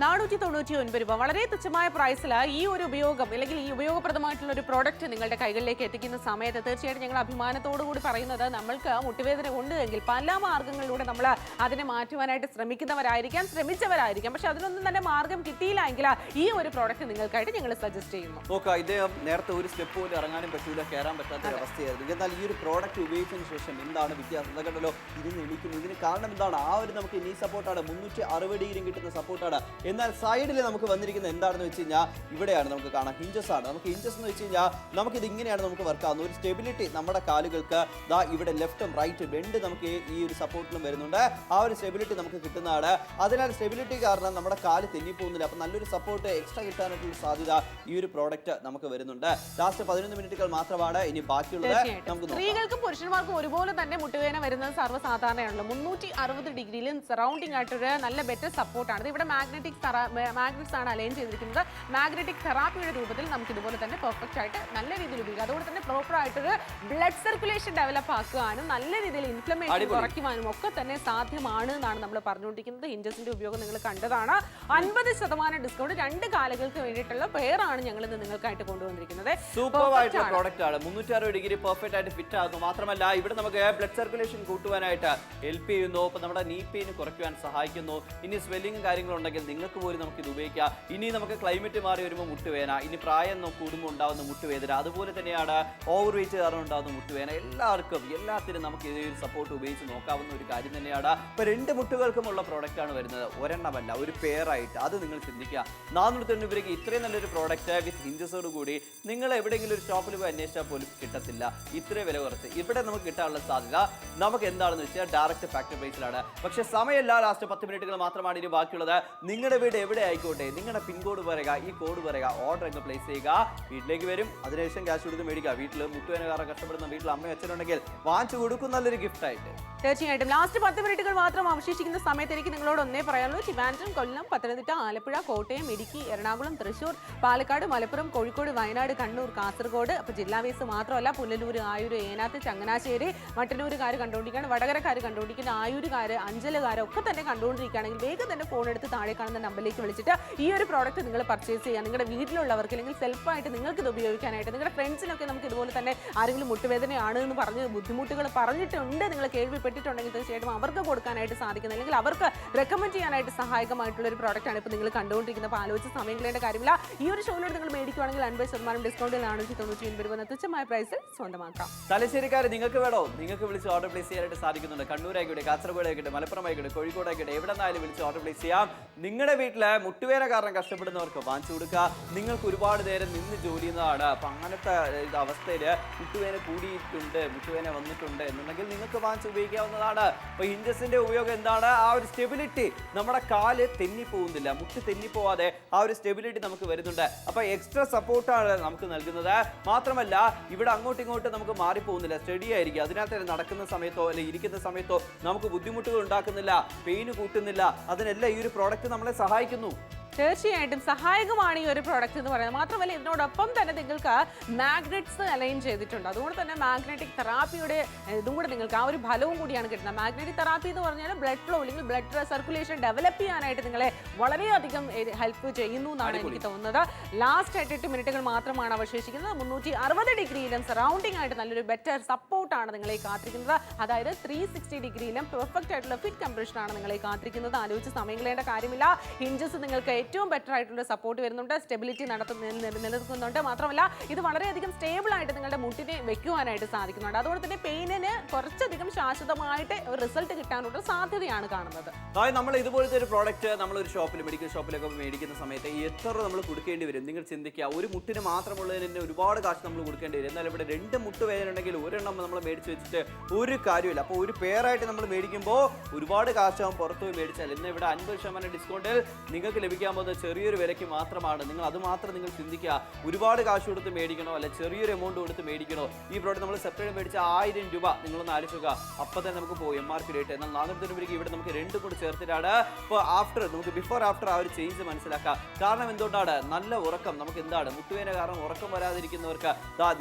Speaker 3: 499 രൂപ വളരെ തുച്ഛമായ പ്രൈസിൽ ഈ ഒരു ഉപയോഗം അല്ലെങ്കിൽ ഈ ഉപയോഗപ്രദമായിട്ടുള്ള ഒരു പ്രോഡക്റ്റ് നിങ്ങളുടെ കൈകളിലേക്ക് എത്തിക്കുന്ന സമയത്ത് തീർച്ചയായിട്ടും ഞങ്ങൾ അഭിമാനത്തോടു കൂടി പറയുന്നത് നമ്മൾക്ക് മുട്ടുവേദന ഉണ്ട് എങ്കിൽ പല മാർഗ്ഗങ്ങളിലൂടെ നമ്മൾ അതിനെ മാറ്റുവാനായിട്ട് ശ്രമിച്ചവരായിരിക്കാം. പക്ഷെ അതിനൊന്നും തന്നെ മാർഗം കിട്ടിയില്ല എങ്കിൽ ഈ ഒരു പ്രോഡക്റ്റ് നിങ്ങൾക്കായിട്ട് ഞങ്ങൾ സജസ്റ്റ് ചെയ്യുന്നു.
Speaker 4: നോക്കാം, ഇദ്ദേഹം നേരത്തെ ഒരു സ്റ്റെപ്പ് പോലും ഇറങ്ങാനും പറ്റൂല, കയറാൻ പറ്റാത്ത ഒരു അവസ്ഥയായിരുന്നു. എന്നാൽ ഈ ഒരു പ്രോഡക്റ്റ് ഉപയോഗിച്ചതിന് ശേഷം എന്താണ് വ്യത്യാസം? കണ്ടല്ലോ, ഇതിന് എണീക്കുന്നു. ഇതിന് കാരണം എന്താണ്? ആ ഒരു നമുക്ക് നീ സപ്പോർട്ടാണ്, 360 ഡിഗ്രി കിട്ടുന്ന സപ്പോർട്ടാണ്. എന്നാൽ സൈഡിൽ നമുക്ക് വന്നിരിക്കുന്നത് എന്താണെന്ന് വെച്ച് കഴിഞ്ഞാൽ ഇവിടെയാണ് നമുക്ക് കാണാം ഹിഞ്ചസ് ആണ്. നമുക്ക് ഹിഞ്ചസ് എന്ന് വെച്ച് കഴിഞ്ഞാൽ നമുക്കിത് ഇങ്ങനെയാണ് നമുക്ക് വർക്ക് ആവുന്നത്. ഒരു സ്റ്റെബിലിറ്റി നമ്മുടെ കാലുകൾക്ക് ദാ ഇവിടെ ലെഫ്റ്റും റൈറ്റും രണ്ട് നമുക്ക് ഈ ഒരു സപ്പോർട്ടിലും വരുന്നുണ്ട്. ആ ഒരു സ്റ്റെബിലിറ്റി നമുക്ക് കിട്ടുന്നതാണ്. അതിനാൽ സ്റ്റെബിലിറ്റി കാരണം നമ്മുടെ കാല് തെന്നിപ്പോകുന്നില്ല. അപ്പം നല്ലൊരു സപ്പോർട്ട് എക്സ്ട്രാ കിട്ടാനായിട്ടുള്ള സാധ്യത ഈ ഒരു പ്രോഡക്റ്റ് നമുക്ക് വരുന്നുണ്ട്. ലാസ്റ്റ് 11 മിനിറ്റുകൾ മാത്രമാണ് ഇനി ബാക്കിയുള്ളത്. നമുക്ക്
Speaker 3: സ്ത്രീകൾക്കും പുരുഷന്മാർക്കും ഒരുപോലെ തന്നെ മുട്ടുവേദന വരുന്നത് സർവ്വസാധാരണയാണല്ലോ. 360 ഡിഗ്രിയിലും സറൗണ്ടിങ് ആയിട്ടൊരു നല്ല ബെറ്റർ സപ്പോർട്ടാണ്. ഇവിടെ മാഗ്നറ്റ്സ് ആണ് അലൈൻ ചെയ്തിരിക്കുന്നത്. മാഗ്നറ്റിക് തെറാപ്പിയുടെ രൂപത്തിൽ നമുക്ക് ഇതുപോലെ തന്നെ പെർഫെക്റ്റ് ആയിട്ട് നല്ല രീതിയിൽ ഉപയോഗിക്കാം. അതുകൊണ്ട് തന്നെ പ്രോപ്പർ ആയിട്ടൊരു ബ്ലഡ് സർക്കുലേഷൻ ഡെവലപ്പ് ആക്കാനും നല്ല രീതിയിൽ ഇൻഫ്ലമേഷൻ കുറയ്ക്കുവാനും ഒക്കെ തന്നെ സാധ്യമാണ് എന്നാണ് നമ്മൾ പറഞ്ഞുകൊണ്ടിരിക്കുന്നത്. ഹിഞ്ചസിന്റെ ഉപയോഗം നിങ്ങൾ കണ്ടതാണ്. 50% ഡിസ്കൗണ്ട് 2 കാലുകൾക്ക് വേണ്ടിയിട്ടുള്ള പെയറാണ് ഞങ്ങൾ ഇന്ന് നിങ്ങൾക്കായിട്ട് കൊണ്ടുവന്നിരിക്കുന്നത്.
Speaker 4: സൂപ്പർ ആയിട്ടുള്ള പ്രോഡക്റ്റ് ആണ്. 360 ഡിഗ്രി പെർഫെക്റ്റ് ആയിട്ട് ഫിറ്റ് ആകുന്നു. മാത്രമല്ല ഇവിടെ നമുക്ക് ബ്ലഡ് സർക്കുലേഷൻ കൂട്ടുവാനായിട്ട് ഹെൽപ്പ് ചെയ്യുന്നു. അപ്പൊ നമ്മുടെ നീ പെയിൻ കുറയ്ക്കുവാൻ സഹായിക്കുന്നു. ഇനി സ്വെല്ലിംഗ് കാര്യങ്ങളുണ്ടെങ്കിൽ നിങ്ങൾക്ക് പോലും നമുക്ക് ഇത് ഉപയോഗിക്കാം. ഇനി നമുക്ക് ക്ലൈമറ്റ് മാറി വരുമ്പോൾ മുട്ടുവേദന, ഇനി പ്രായം കൂടുമ്പോൾ ഉണ്ടാകുന്ന മുട്ടുവേദന, അതുപോലെ തന്നെയാണ് ഓവർ വെയിറ്റ് കാരണം ഉണ്ടാകുന്ന മുട്ടുവേദന, എല്ലാത്തിനും നമുക്ക് ഈ ഒരു സപ്പോർട്ട് ഉപയോഗിച്ച് നോക്കാവുന്ന ഒരു കാര്യം തന്നെയാണ്. ഇപ്പൊ 2 മുട്ടുകൾക്കുമുള്ള പ്രോഡക്റ്റ് ആണ് വരുന്നത്, ഒരെണ്ണമല്ല, ഒരു പെയറായിട്ട്. അത് നിങ്ങൾ ചിന്തിക്കുക. 490 രൂപയ്ക്ക് ഇത്രയും നല്ലൊരു പ്രോഡക്റ്റ് വിത്ത് ഹിഞ്ചസോട് കൂടി നിങ്ങൾ എവിടെയെങ്കിലും ഒരു ഷോപ്പിൽ പോയി അന്വേഷിച്ചാൽ പോലും കിട്ടത്തില്ല. ഇത്രയും വില കുറച്ച് ഇവിടെ നമുക്ക് കിട്ടാനുള്ള സാധ്യത നമുക്ക് എന്താണെന്ന് വെച്ചാൽ ഡയറക്റ്റ് ഫാക്ടറി പ്രൈസിലാണ്. പക്ഷേ സമയമില്ല, ലാസ്റ്റ് 10 മിനിറ്റുകൾ മാത്രമാണ് ഇനി ബാക്കിയുള്ളത്. നിങ്ങളുടെ വീട് എവിടെ ആയിക്കോട്ടെ, നിങ്ങളുടെ പിൻകോഡ് പറയുക, ഈ കോഡ് പറയുക, ഓർഡർ ഒക്കെ പ്ലേസ് ചെയ്യുക, വീട്ടിലേക്ക് വരും. അതിനുശേഷം ക്യാഷ് കൊടുത്ത് മേടിക്കുക. വീട്ടിൽ മുട്ടുവേനക്കാരെ കഷ്ടപ്പെടുന്ന വീട്ടിൽ അമ്മയും അച്ഛനുണ്ടെങ്കിൽ വാങ്ങിച്ചു കൊടുക്കും നല്ലൊരു ഗിഫ്റ്റ് ആയിട്ട്.
Speaker 3: തീർച്ചയായിട്ടും ലാസ്റ്റ് 10 മിനിറ്റുകൾ മാത്രം അവശേഷിക്കുന്ന സമയത്ത് എനിക്ക് നിങ്ങളോട് ഒന്നേ പറയാനുള്ളൂ. ട്രിവാൻഡ്രം, കൊല്ലം, പത്തനംതിട്ട, ആലപ്പുഴ, കോട്ടയം, ഇടുക്കി, എറണാകുളം, തൃശ്ശൂർ, പാലക്കാട്, മലപ്പുറം, കോഴിക്കോട്, വയനാട്, കണ്ണൂർ, കാസർഗോഡ്, അപ്പോൾ ജില്ലാ ബേസ് മാത്രമല്ല പുനലൂർ, ആയൂർ, ഏനാത്ത്, ചങ്ങനാശ്ശേരി, മട്ടന്നൂരുകാർ കണ്ടുകൊണ്ടിരിക്കുകയാണ്, വടകരക്കാർ കണ്ടുകൊണ്ടിരിക്കുന്ന, ആയൂരുകാർ, അഞ്ചലുകാർ ഒക്കെ തന്നെ കണ്ടുകൊണ്ടിരിക്കുകയാണെങ്കിൽ വേഗം തന്നെ ഫോൺ എടുത്ത് താഴെ കാണുന്ന നമ്പറിലേക്ക് വിളിച്ചിട്ട് ഈ ഒരു പ്രോഡക്റ്റ് നിങ്ങൾ പർച്ചേസ് ചെയ്യുക. നിങ്ങളുടെ വീട്ടിലുള്ളവർക്ക് അല്ലെങ്കിൽ സെൽഫായിട്ട് നിങ്ങൾക്ക് ഇത് ഉപയോഗിക്കാനായിട്ട്, നിങ്ങളുടെ ഫ്രണ്ട്സിനൊക്കെ നമുക്ക് ഇതുപോലെ തന്നെ ആരെങ്കിലും മുട്ടുവേദനയാണ് എന്ന് പറഞ്ഞ് ബുദ്ധിമുട്ടുകൾ പറഞ്ഞിട്ടുണ്ട്, നിങ്ങൾ കേൾവിപ്പെട്ടിട്ടുണ്ട് ഇഷ്ടപ്പെട്ടിട്ടുണ്ടെങ്കിൽ തീർച്ചയായിട്ടും അവർക്ക് കൊടുക്കാനായിട്ട് സാധിക്കുന്നത് അല്ലെങ്കിൽ അവർക്ക് റെക്കമെൻഡ് ചെയ്യാനായിട്ട് സഹായകമായിട്ടുള്ള ഒരു പ്രോഡക്റ്റ് ആണ് ഇപ്പോൾ നിങ്ങൾ കണ്ടുകൊണ്ടിരിക്കുന്നത്. അപ്പോൾ ആലോചിച്ച് സമയം കളയേണ്ട കാര്യമില്ല. ഈ ഒരു ഷോയിലൂടെ നിങ്ങൾ മേടിക്കുകയാണെങ്കിൽ 50% ഡിസ്കൗണ്ടിൽ 499 രൂപ തുച്ഛമായ പ്രൈസിൽ സ്വന്തമാക്കാം.
Speaker 4: തലശ്ശേരിക്കാർ നിങ്ങൾക്ക് വേണോ? നിങ്ങൾക്ക് വിളിച്ച് ഓർഡർ പ്ലേസ് ചെയ്യാനായിട്ട് സാധിക്കുന്നുണ്ട്. കണ്ണൂരായിക്കോട്ടെ, കാസർഗോഡ് ആയിക്കോട്ടെ, മലപ്പുറം ആയിക്കോട്ടെ, കോഴിക്കോട് ആയിക്കോട്ടെ, എവിടെ നിന്നായാലും വിളിച്ച് ഓർഡർ പ്ലേസ് ചെയ്യാം. നിങ്ങളുടെ വീട്ടിലെ മുട്ടുവേന കാരണം കഷ്ടപ്പെടുന്നവർക്ക് വാങ്ങിച്ചു കൊടുക്കുക. നിങ്ങൾക്ക് ഒരുപാട് നേരം നിന്ന് ജോലി ചെയ്യുന്നതാണ്. അപ്പം അങ്ങനത്തെ അവസ്ഥയിൽ മുട്ടുവേന കൂടിയിട്ടുണ്ട്, മുട്ടുവേന വന്നിട്ടുണ്ട് എന്നുണ്ടെങ്കിൽ നിങ്ങൾക്ക് വാങ്ങിച്ച് ഉപയോഗിക്കാവുന്നതാണ്. അപ്പോൾ ഹിഞ്ചസിന്റെ ഉപയോഗം എന്താണ്? ആ ഒരു സ്റ്റെബിലിറ്റി, നമ്മുടെ കാല് തെന്നിപ്പോകുന്നില്ല, മുട്ട് തെന്നിപ്പോവാതെ ആ ഒരു സ്റ്റെബിലിറ്റി നമുക്ക് വരുന്നുണ്ട്. അപ്പോൾ എക്സ്ട്രാ സപ്പോർട്ടാണ് നമുക്ക് നൽകുന്നത്. മാത്രമല്ല ഇവിടെ അങ്ങോട്ടും ഇങ്ങോട്ടും നമുക്ക് മാറിപ്പോകുന്നില്ല, സ്റ്റഡി ആയിരിക്കും. അതിനകത്ത് നടക്കുന്ന സമയത്തോ അല്ലെങ്കിൽ ഇരിക്കുന്ന സമയത്തോ നമുക്ക് ബുദ്ധിമുട്ടുകൾ ഉണ്ടാക്കുന്നില്ല, പെയിന് കൂട്ടുന്നില്ല. അതിനെല്ലാം ഈ ഒരു പ്രോഡക്റ്റ് നമ്മളെ സഹായിക്കുന്നു.
Speaker 3: തീർച്ചയായിട്ടും സഹായകമാണ് ഈ ഒരു പ്രോഡക്റ്റ് എന്ന് പറയുന്നത്. മാത്രമല്ല ഇതിനോടൊപ്പം തന്നെ നിങ്ങൾക്ക് മാഗ്നറ്റ്സ് അലൈൻ ചെയ്തിട്ടുണ്ട്. അതുകൊണ്ട് തന്നെ മാഗ്നറ്റിക് തെറാപ്പിയുടെ ഇതും കൂടെ നിങ്ങൾക്ക് ആ ഒരു ഫലവും കൂടിയാണ് കിട്ടുന്നത്. മാഗ്നറ്റിക് തെറാപ്പി എന്ന് പറഞ്ഞാൽ ബ്ലഡ് ഫ്ലോ അല്ലെങ്കിൽ ബ്ലഡ് സർക്കുലേഷൻ ഡെവലപ്പ് ചെയ്യാനായിട്ട് നിങ്ങളെ വളരെയധികം ഹെൽപ്പ് ചെയ്യുന്നു എന്നാണ് എനിക്ക് തോന്നുന്നത്. ലാസ്റ്റ് 8 മിനിറ്റുകൾ മാത്രമാണ് അവശേഷിക്കുന്നത്. 360 ഡിഗ്രിയിലും സറൗണ്ടിങ് ആയിട്ട് നല്ലൊരു ബെറ്റർ സപ്പോർട്ടാണ് നിങ്ങളെ കാത്തിരിക്കുന്നത്. അതായത് 360 ഡിഗ്രിയിലും പെർഫെക്റ്റ് ആയിട്ടുള്ള ഫിറ്റ് കംപ്രഷനാണ് നിങ്ങളെ കാത്തിരിക്കുന്നത്. ആലോചിച്ച് സമയം കളയേണ്ട കാര്യമില്ല. ഹിഞ്ചസ് നിങ്ങൾക്ക് ഏറ്റവും ബെറ്റർ ആയിട്ടുള്ള സപ്പോർട്ട് വരുന്നുണ്ട്, സ്റ്റെബിലിറ്റി നിലനിൽക്കുന്നുണ്ട്. മാത്രമല്ല ഇത് വളരെയധികം സ്റ്റേബിൾ ആയിട്ട് നിങ്ങളുടെ മുട്ടിനെ വെക്കുവാനായിട്ട് സാധിക്കുന്നുണ്ട്. അതുകൊണ്ട് തന്നെ പെയിനിന് കുറച്ചധികം ശാശ്വതമായിട്ട് ഒരു റിസൾട്ട് കിട്ടാനുള്ള സാധ്യതയാണ് കാണുന്നത്.
Speaker 4: അതായത് നമ്മൾ ഇതുപോലത്തെ ഒരു പ്രോഡക്റ്റ് നമ്മളൊരു ഷോപ്പിൽ, മെഡിക്കൽ ഷോപ്പിലൊക്കെ മേടിക്കുന്ന സമയത്ത് എത്ര നമ്മൾ കൊടുക്കേണ്ടി വരും? നിങ്ങൾ ചിന്തിക്കുക, ഒരു മുട്ടിന് മാത്രമുള്ളതിന് തന്നെ ഒരുപാട് കാശ് നമ്മൾ കൊടുക്കേണ്ടി വരും. എന്നാൽ ഇവിടെ 2 മുട്ട് വേദന ഉണ്ടെങ്കിൽ ഒരെണ്ണം നമ്മൾ മേടിച്ച് വെച്ചിട്ട് ഒരു കാര്യമില്ല. അപ്പോൾ ഒരു പെയറായിട്ട് നമ്മൾ മേടിക്കുമ്പോൾ ഒരുപാട് കാശാവും പുറത്തു പോയി മേടിച്ചാൽ. ഇന്ന് ഇവിടെ 50% ഡിസ്കൗണ്ടിൽ നിങ്ങൾക്ക് ലഭിക്കാൻ പോകുന്നത് ചെറിയൊരു വിലയ്ക്ക് മാത്രമാണ്. നിങ്ങൾ അത് മാത്രം നിങ്ങൾ ചിന്തിക്കുക. ഒരുപാട് കാശ് കൊടുത്ത് മേടിക്കണോ അല്ലെ ചെറിയൊരു എമൗണ്ട് കൊടുത്ത് മേടിക്കണോ? ഈ പ്രോഡക്റ്റ് നമ്മൾ സെപ്പറേറ്റ് മേടിച്ച 1000 രൂപ നിങ്ങളൊന്ന് ആലോചിക്കുക. അപ്പം തന്നെ നമുക്ക് പോകും MRP റേറ്റ്. എന്നാൽ 400 രൂപയ്ക്ക് ഇവിടെ നമുക്ക് 2 കൂടി ചേർത്തിട്ടാണ്. ഇപ്പോൾ ആഫ്റ്റർ നമുക്ക് ബിഫോർ ആഫ്റ്റർ ആ ഒരു ചേഞ്ച് മനസ്സിലാക്കാം. കാരണം എന്തുകൊണ്ടാണ്? നല്ല ഉറക്കം നമുക്ക് എന്താണ് മുട്ടുവേന കാരണം ഉറക്കം വരാതിരിക്കുന്നവർക്ക്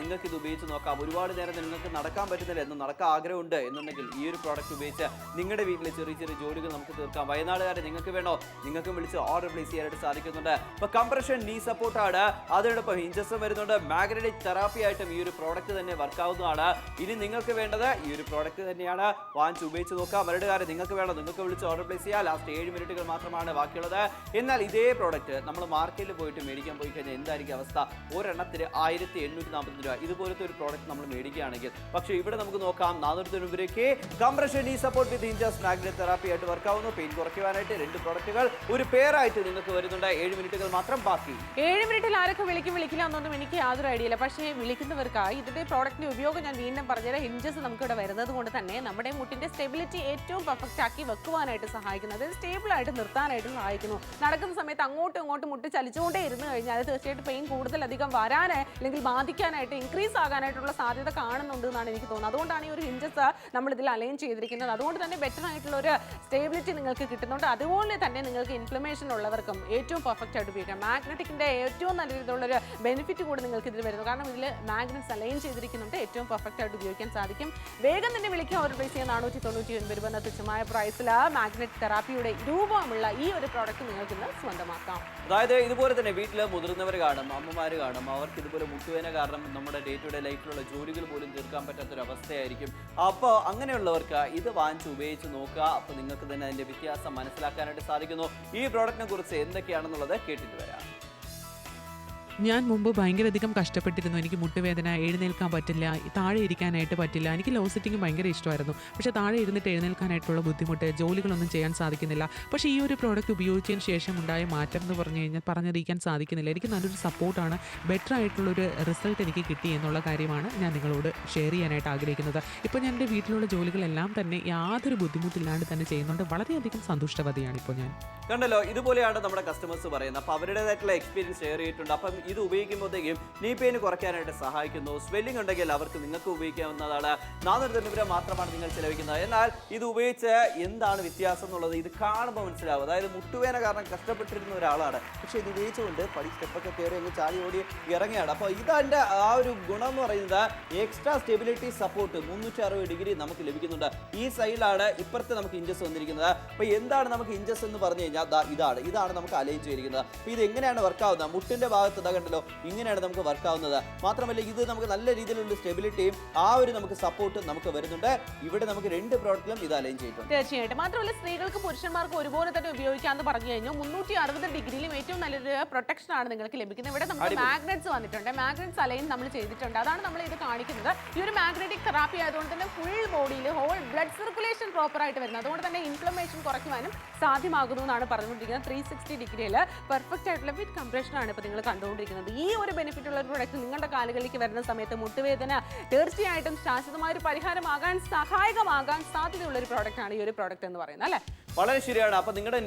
Speaker 4: നിങ്ങൾക്ക് ഇത് ഉപയോഗിച്ച് നോക്കാം. ഒരുപാട് നേരം നിങ്ങൾക്ക് നടക്കാൻ പറ്റുന്നില്ല എന്ന് നടക്കാൻ ആഗ്രഹമുണ്ട് എന്നുണ്ടെങ്കിൽ ഈ ഒരു പ്രോഡക്റ്റ് ഉപയോഗിച്ച് നിങ്ങളുടെ വീട്ടിലെ ചെറിയ ചെറിയ ജോലികൾ നമുക്ക് തീർക്കാം. വയനാടുകാരെ നിങ്ങൾക്ക് വേണോ? നിങ്ങൾക്ക് വിളിച്ച് ഓർഡർ പ്ലേസ് ചെയ്യാനായിട്ട് സാധിക്കുന്നുണ്ട്. ഇപ്പൊ കംപ്രഷൻ നീ സപ്പോർട്ടാണ്, അതിനോടൊപ്പം ഹിഞ്ചസും വരുന്നുണ്ട്. മാഗ്നറ്റിക് തെറാപ്പി ആയിട്ടും ഈ ഒരു പ്രോഡക്റ്റ് തന്നെ വർക്ക് ആവുന്നതാണ്. ഇനി നിങ്ങൾക്ക് വേണ്ടത് ഈ ഒരു പ്രോഡക്റ്റ് തന്നെയാണ്. വാങ്ങിച്ച് ഉപയോഗിച്ച് നോക്കാം. മരടുകാരെ നിങ്ങൾക്ക് വേണം, നിങ്ങൾക്ക് വിളിച്ച് ഓർഡർ പ്ലേസ് ചെയ്യാം. ലാസ്റ്റ് 7 മിനിറ്റുകൾ മാത്രമാണ് ബാക്കിയുള്ളത്. എന്നാൽ ഇതേ പ്രോഡക്റ്റ് നമ്മൾ മാർക്കറ്റിൽ പോയിട്ട് മേടിക്കാൻ പോയി കഴിഞ്ഞാൽ എന്തായിരിക്കും അവസ്ഥ? ഒരെണ്ണത്തിന് 1840 രൂപ. ഇതുപോലത്തെ ഒരു പ്രോഡക്റ്റ് നമ്മൾ മേടിക്കുകയാണെങ്കിൽ, പക്ഷേ ഇവിടെ നമുക്ക് നോക്കാം 400 രൂപയ്ക്ക് compression knee support with hinges magnetic therapy ആയിട്ട് വർക്ക് ആവുന്നു. പെയിൻ കുറയ്ക്കുവാനായിട്ട് 2 പ്രോഡക്റ്റുകൾ ഒരു പെയറായിട്ട് നിങ്ങൾക്ക് വരുന്നുണ്ട്. 7 മിനിറ്റുകൾ മാത്രം ബാക്കി.
Speaker 3: 7 മിനിറ്റിൽ ആരൊക്കെ വിളിക്കില്ല എന്നൊന്നും എനിക്ക് യാതൊരു ഐഡിയ ഇല്ല. പക്ഷേ വിളിക്കുന്നവർക്കായി ഇതിന്റെ പ്രോഡക്റ്റിന്റെ ഉപയോഗം ഞാൻ വീണ്ടും പറഞ്ഞുതരാം. ഹിഞ്ചസ് നമുക്ക് ഇവിടെ വരുന്നത് കൊണ്ട് തന്നെ നമ്മുടെ മുട്ടിന്റെ സ്റ്റെബിലിറ്റി ഏറ്റവും പെർഫെക്റ്റ് ആക്കി വെക്കുവാനായിട്ട് സഹായിക്കുന്നത്, സ്റ്റേബിൾ ആയിട്ട് നിർത്താനായിട്ട് സഹായിക്കുന്നു. നടക്കുന്ന സമയത്ത് അങ്ങോട്ടും ഇങ്ങോട്ടും മുട്ട് ചലിച്ചുകൊണ്ടേ ഇരുന്ന് കഴിഞ്ഞാൽ തീർച്ചയായിട്ടും പെയിൻ കൂടുതലധികം വരാൻ അല്ലെങ്കിൽ ബാധിക്കാനായിട്ട് ഇൻക്രീസ് ആകാനായിട്ടുള്ള സാധ്യത കാണുന്നുണ്ട് എന്നാണ് എനിക്ക് തോന്നുന്നത്. അതുകൊണ്ടാണ് ഈ ഒരു ഹിഞ്ചസ് നമ്മൾ ഇതിൽ അലൈൻ ചെയ്തിരിക്കുന്നത്. അതുകൊണ്ട് തന്നെ ബെറ്റർ ആയിട്ടുള്ള ഒരു സ്റ്റേബിലിറ്റി നിങ്ങൾക്ക് കിട്ടുന്നുണ്ട്. അതുപോലെ തന്നെ നിങ്ങൾക്ക് ഇൻഫ്ലമേഷൻ ഉള്ളവർക്കും ഏറ്റവും പെർഫെക്റ്റ് ആയിട്ട് ഉപയോഗിക്കാം. മാഗ്നറ്റിക്കിന്റെ ഏറ്റവും നല്ല രീതിയിലുള്ളൊരു ബെനിഫിറ്റ് കൂടി നിങ്ങൾക്ക് ഇതിൽ വരുന്നു. കാരണം ഇതിൽ മാഗ്നറ്റ്സ് അലൈൻ ചെയ്തിരിക്കുന്നുണ്ട്. ഏറ്റവും പെർഫെക്റ്റ് ആയിട്ട് ഉപയോഗിക്കാൻ സാധിക്കും. വേഗം തന്നെ വിളിക്കുക. ഓർഡർ പ്ലേസ് ചെയ്യാൻ 499 രൂപ എന്ന തുച്ഛമായ പ്രൈസിൽ മാഗ്നറ്റിക് തെറാപ്പിയുടെ രൂപമുള്ള ഈ ഒരു പ്രോഡക്റ്റ് നിങ്ങൾക്ക് ഇന്ന് സ്വന്തമാക്കാം.
Speaker 4: അതായത് ഇതുപോലെ തന്നെ വീട്ടിൽ മുതിർന്നവർ കാണും, അമ്മമാർ കാണും, അവർക്ക് ഇതുപോലെ മുട്ടുവേന കാരണം നമ്മുടെ ഡേ ടു ഡേ ലൈഫിലുള്ള ജോലികൾ പോലും തീർക്കാൻ പറ്റാത്തൊരു അവസ്ഥയായിരിക്കും. അപ്പോൾ അങ്ങനെയുള്ളവർക്ക് ഇത് വാങ്ങിച്ച് ഉപയോഗിച്ച് നോക്കുക. അപ്പോൾ നിങ്ങൾക്ക് തന്നെ അതിൻ്റെ വ്യത്യാസം മനസ്സിലാക്കാനായിട്ട് സാധിക്കുന്നു. ഈ പ്രോഡക്റ്റിനെ കുറിച്ച് എന്തൊക്കെയാണെന്നുള്ളത് കേട്ടിട്ട് വരാം.
Speaker 2: ഞാൻ മുമ്പ് ഭയങ്കരധികം കഷ്ടപ്പെട്ടിരുന്നു. എനിക്ക് മുട്ടുവേദന, എഴുന്നേൽക്കാൻ പറ്റില്ല, താഴെ ഇരിക്കാനായിട്ട് പറ്റില്ല. എനിക്ക് ലോ സിറ്റിംഗ് ഭയങ്കര ഇഷ്ടമായിരുന്നു. പക്ഷേ താഴെ ഇരുന്നിട്ട് എഴുന്നേൽക്കാനായിട്ടുള്ള ബുദ്ധിമുട്ട്, ജോലികളൊന്നും ചെയ്യാൻ സാധിക്കുന്നില്ല. പക്ഷേ ഈ ഒരു പ്രോഡക്റ്റ് ഉപയോഗിച്ചതിന് ശേഷം ഉണ്ടായ മാറ്റം എന്ന് പറഞ്ഞു കഴിഞ്ഞാൽ പറഞ്ഞറിയിക്കാൻ സാധിക്കുന്നില്ല. എനിക്ക് നല്ലൊരു സപ്പോർട്ടാണ്, ബെറ്റർ ആയിട്ടുള്ളൊരു റിസൾട്ട് എനിക്ക് കിട്ടി എന്നുള്ള കാര്യമാണ് ഞാൻ നിങ്ങളോട് ഷെയർ ചെയ്യാനായിട്ട് ആഗ്രഹിക്കുന്നത്. ഇപ്പോൾ ഞാൻ എൻ്റെ വീട്ടിലുള്ള ജോലികളെല്ലാം തന്നെ യാതൊരു ബുദ്ധിമുട്ടില്ലാണ്ട് തന്നെ ചെയ്യുന്നുണ്ട്. വളരെയധികം സന്തുഷ്ടവതിയാണ് ഇപ്പോൾ ഞാൻ.
Speaker 4: കണ്ടല്ലോ, ഇതുപോലെയാണ് നമ്മുടെ കസ്റ്റമേഴ്സ് പറയുന്നത്. അപ്പോൾ അവരുടേതായിട്ടുള്ള എക്സ്പീരിയൻസ് ഷെയർ ചെയ്തിട്ടുണ്ട്. അപ്പം ഇത് ഉപയോഗിക്കുമ്പോഴത്തേക്കും നീ പെയിൻ കുറയ്ക്കാനായിട്ട് സഹായിക്കുന്നു. സ്വെല്ലിംഗ് ഉണ്ടെങ്കിൽ അവർക്ക് നിങ്ങൾക്ക് ഉപയോഗിക്കാവുന്നതാണ്. 400 രൂപ മാത്രമാണ് നിങ്ങൾ ചിലവഴിക്കുന്നത്. എന്നാൽ ഇത് ഉപയോഗിച്ച് എന്താണ് വ്യത്യാസം എന്നുള്ളത് ഇത് കാണുമ്പോൾ മനസ്സിലാവും. അതായത് മുട്ടുവേന കാരണം കഷ്ടപ്പെട്ടിരുന്ന ഒരാളാണ്, പക്ഷേ ഇത് ഉപയോഗിച്ചുകൊണ്ട് പടി സ്റ്റെപ്പൊക്കെ കയറി അങ്ങ് ചാടി ഓടി ഇറങ്ങിയാണ്. അപ്പോൾ ഇതെൻ്റെ ആ ഒരു ഗുണം എന്ന് പറയുന്നത് എക്സ്ട്രാ സ്റ്റെബിലിറ്റി സപ്പോർട്ട് 360 ഡിഗ്രി നമുക്ക് ലഭിക്കുന്നുണ്ട്. ഈ സൈഡിലാണ് ഇപ്പുറത്ത് നമുക്ക് ഇഞ്ചസ് വന്നിരിക്കുന്നത്. അപ്പോൾ എന്താണ് നമുക്ക് ഇഞ്ചസ് എന്ന് പറഞ്ഞു കഴിഞ്ഞാൽ ഇതാണ് നമുക്ക് അലൈൻ ചെയ്തിരിക്കുന്നത്. അപ്പോൾ ഇത് എങ്ങനെയാണ് വർക്കാവുന്നത്? മുട്ടിൻ്റെ ഭാഗത്ത് കണ്ടല്ലോ, ഇങ്ങനെയാണ് നമുക്ക് വർക്ക് ആവുന്നത്. മാത്രമല്ല ഇത് നമുക്ക് നല്ല രീതിയിലുള്ള സ്റ്റെബിലിറ്റിയും നമുക്ക് സപ്പോർട്ടും നമുക്ക് വരുന്നുണ്ട്. ഇവിടെ നമുക്ക് 2 പ്രോഡക്റ്റിലും ഇത് അലൈൻ ചെയ്തിട്ടുണ്ട്.
Speaker 3: തീർച്ചയായിട്ടും. മാത്രമല്ല സ്ത്രീകൾക്ക് പുരുഷന്മാർക്ക് ഒരുപോലെ തന്നെ ഉപയോഗിക്കാമെന്ന് പറഞ്ഞു കഴിഞ്ഞു. 360 ഡിഗ്രിയിലും ഏറ്റവും നല്ലൊരു പ്രൊട്ടക്ഷൻ ആണ് നിങ്ങൾക്ക് ലഭിക്കുന്നത്. ഇവിടെ നമുക്ക് മാഗ്നറ്റ്സ് വന്നിട്ടുണ്ട്, മാഗ്നറ്റ്സ് അലൈൻ നമ്മൾ ചെയ്തിട്ടുണ്ട്. അതാണ് നമ്മൾ ഇത് കാണിക്കുന്നത്. ഈ ഒരു മാഗ്നറ്റിക് തെറാപ്പി ആയതുകൊണ്ട് തന്നെ ഫുൾ ബോഡിയിൽ ഹോൾ ബ്ലഡ് സർക്കുലേഷൻ പ്രോപ്പർ ആയിട്ട് വരുന്നത്. അതുകൊണ്ട് തന്നെ ഇൻഫ്ലമേഷൻ കുറയ്ക്കുവാനും സാധ്യമാകുന്നു എന്നാണ് പറഞ്ഞുകൊണ്ടിരിക്കുന്നത്. 360 ഡിഗ്രിയിൽ പെർഫെക്റ്റ് ആയിട്ടുള്ള ഫിറ്റ് കംപ്രഷൻ ആണ് ഇപ്പോൾ നിങ്ങൾ കണ്ടുകൊണ്ടിരിക്കുന്നത്. ഈ ഒരു ബെനിഫിറ്റ് ഉള്ള ഒരു പ്രൊഡക്റ്റ് നിങ്ങളുടെ കാലുകളിലേക്ക് വരുന്ന സമയത്ത് മുട്ടുവേദന തീർച്ചയായിട്ടും ശാശ്വതമായ ഒരു പരിഹാരമാകാൻ സഹായകമാകാൻ സാധ്യതയുള്ള ഒരു പ്രോഡക്റ്റ് ആണ് ഈ ഒരു പ്രോഡക്റ്റ് എന്ന് പറയുന്നത് അല്ലേ?
Speaker 4: വളരെ ശരിയാണ്. അപ്പൊ നിങ്ങളുടെ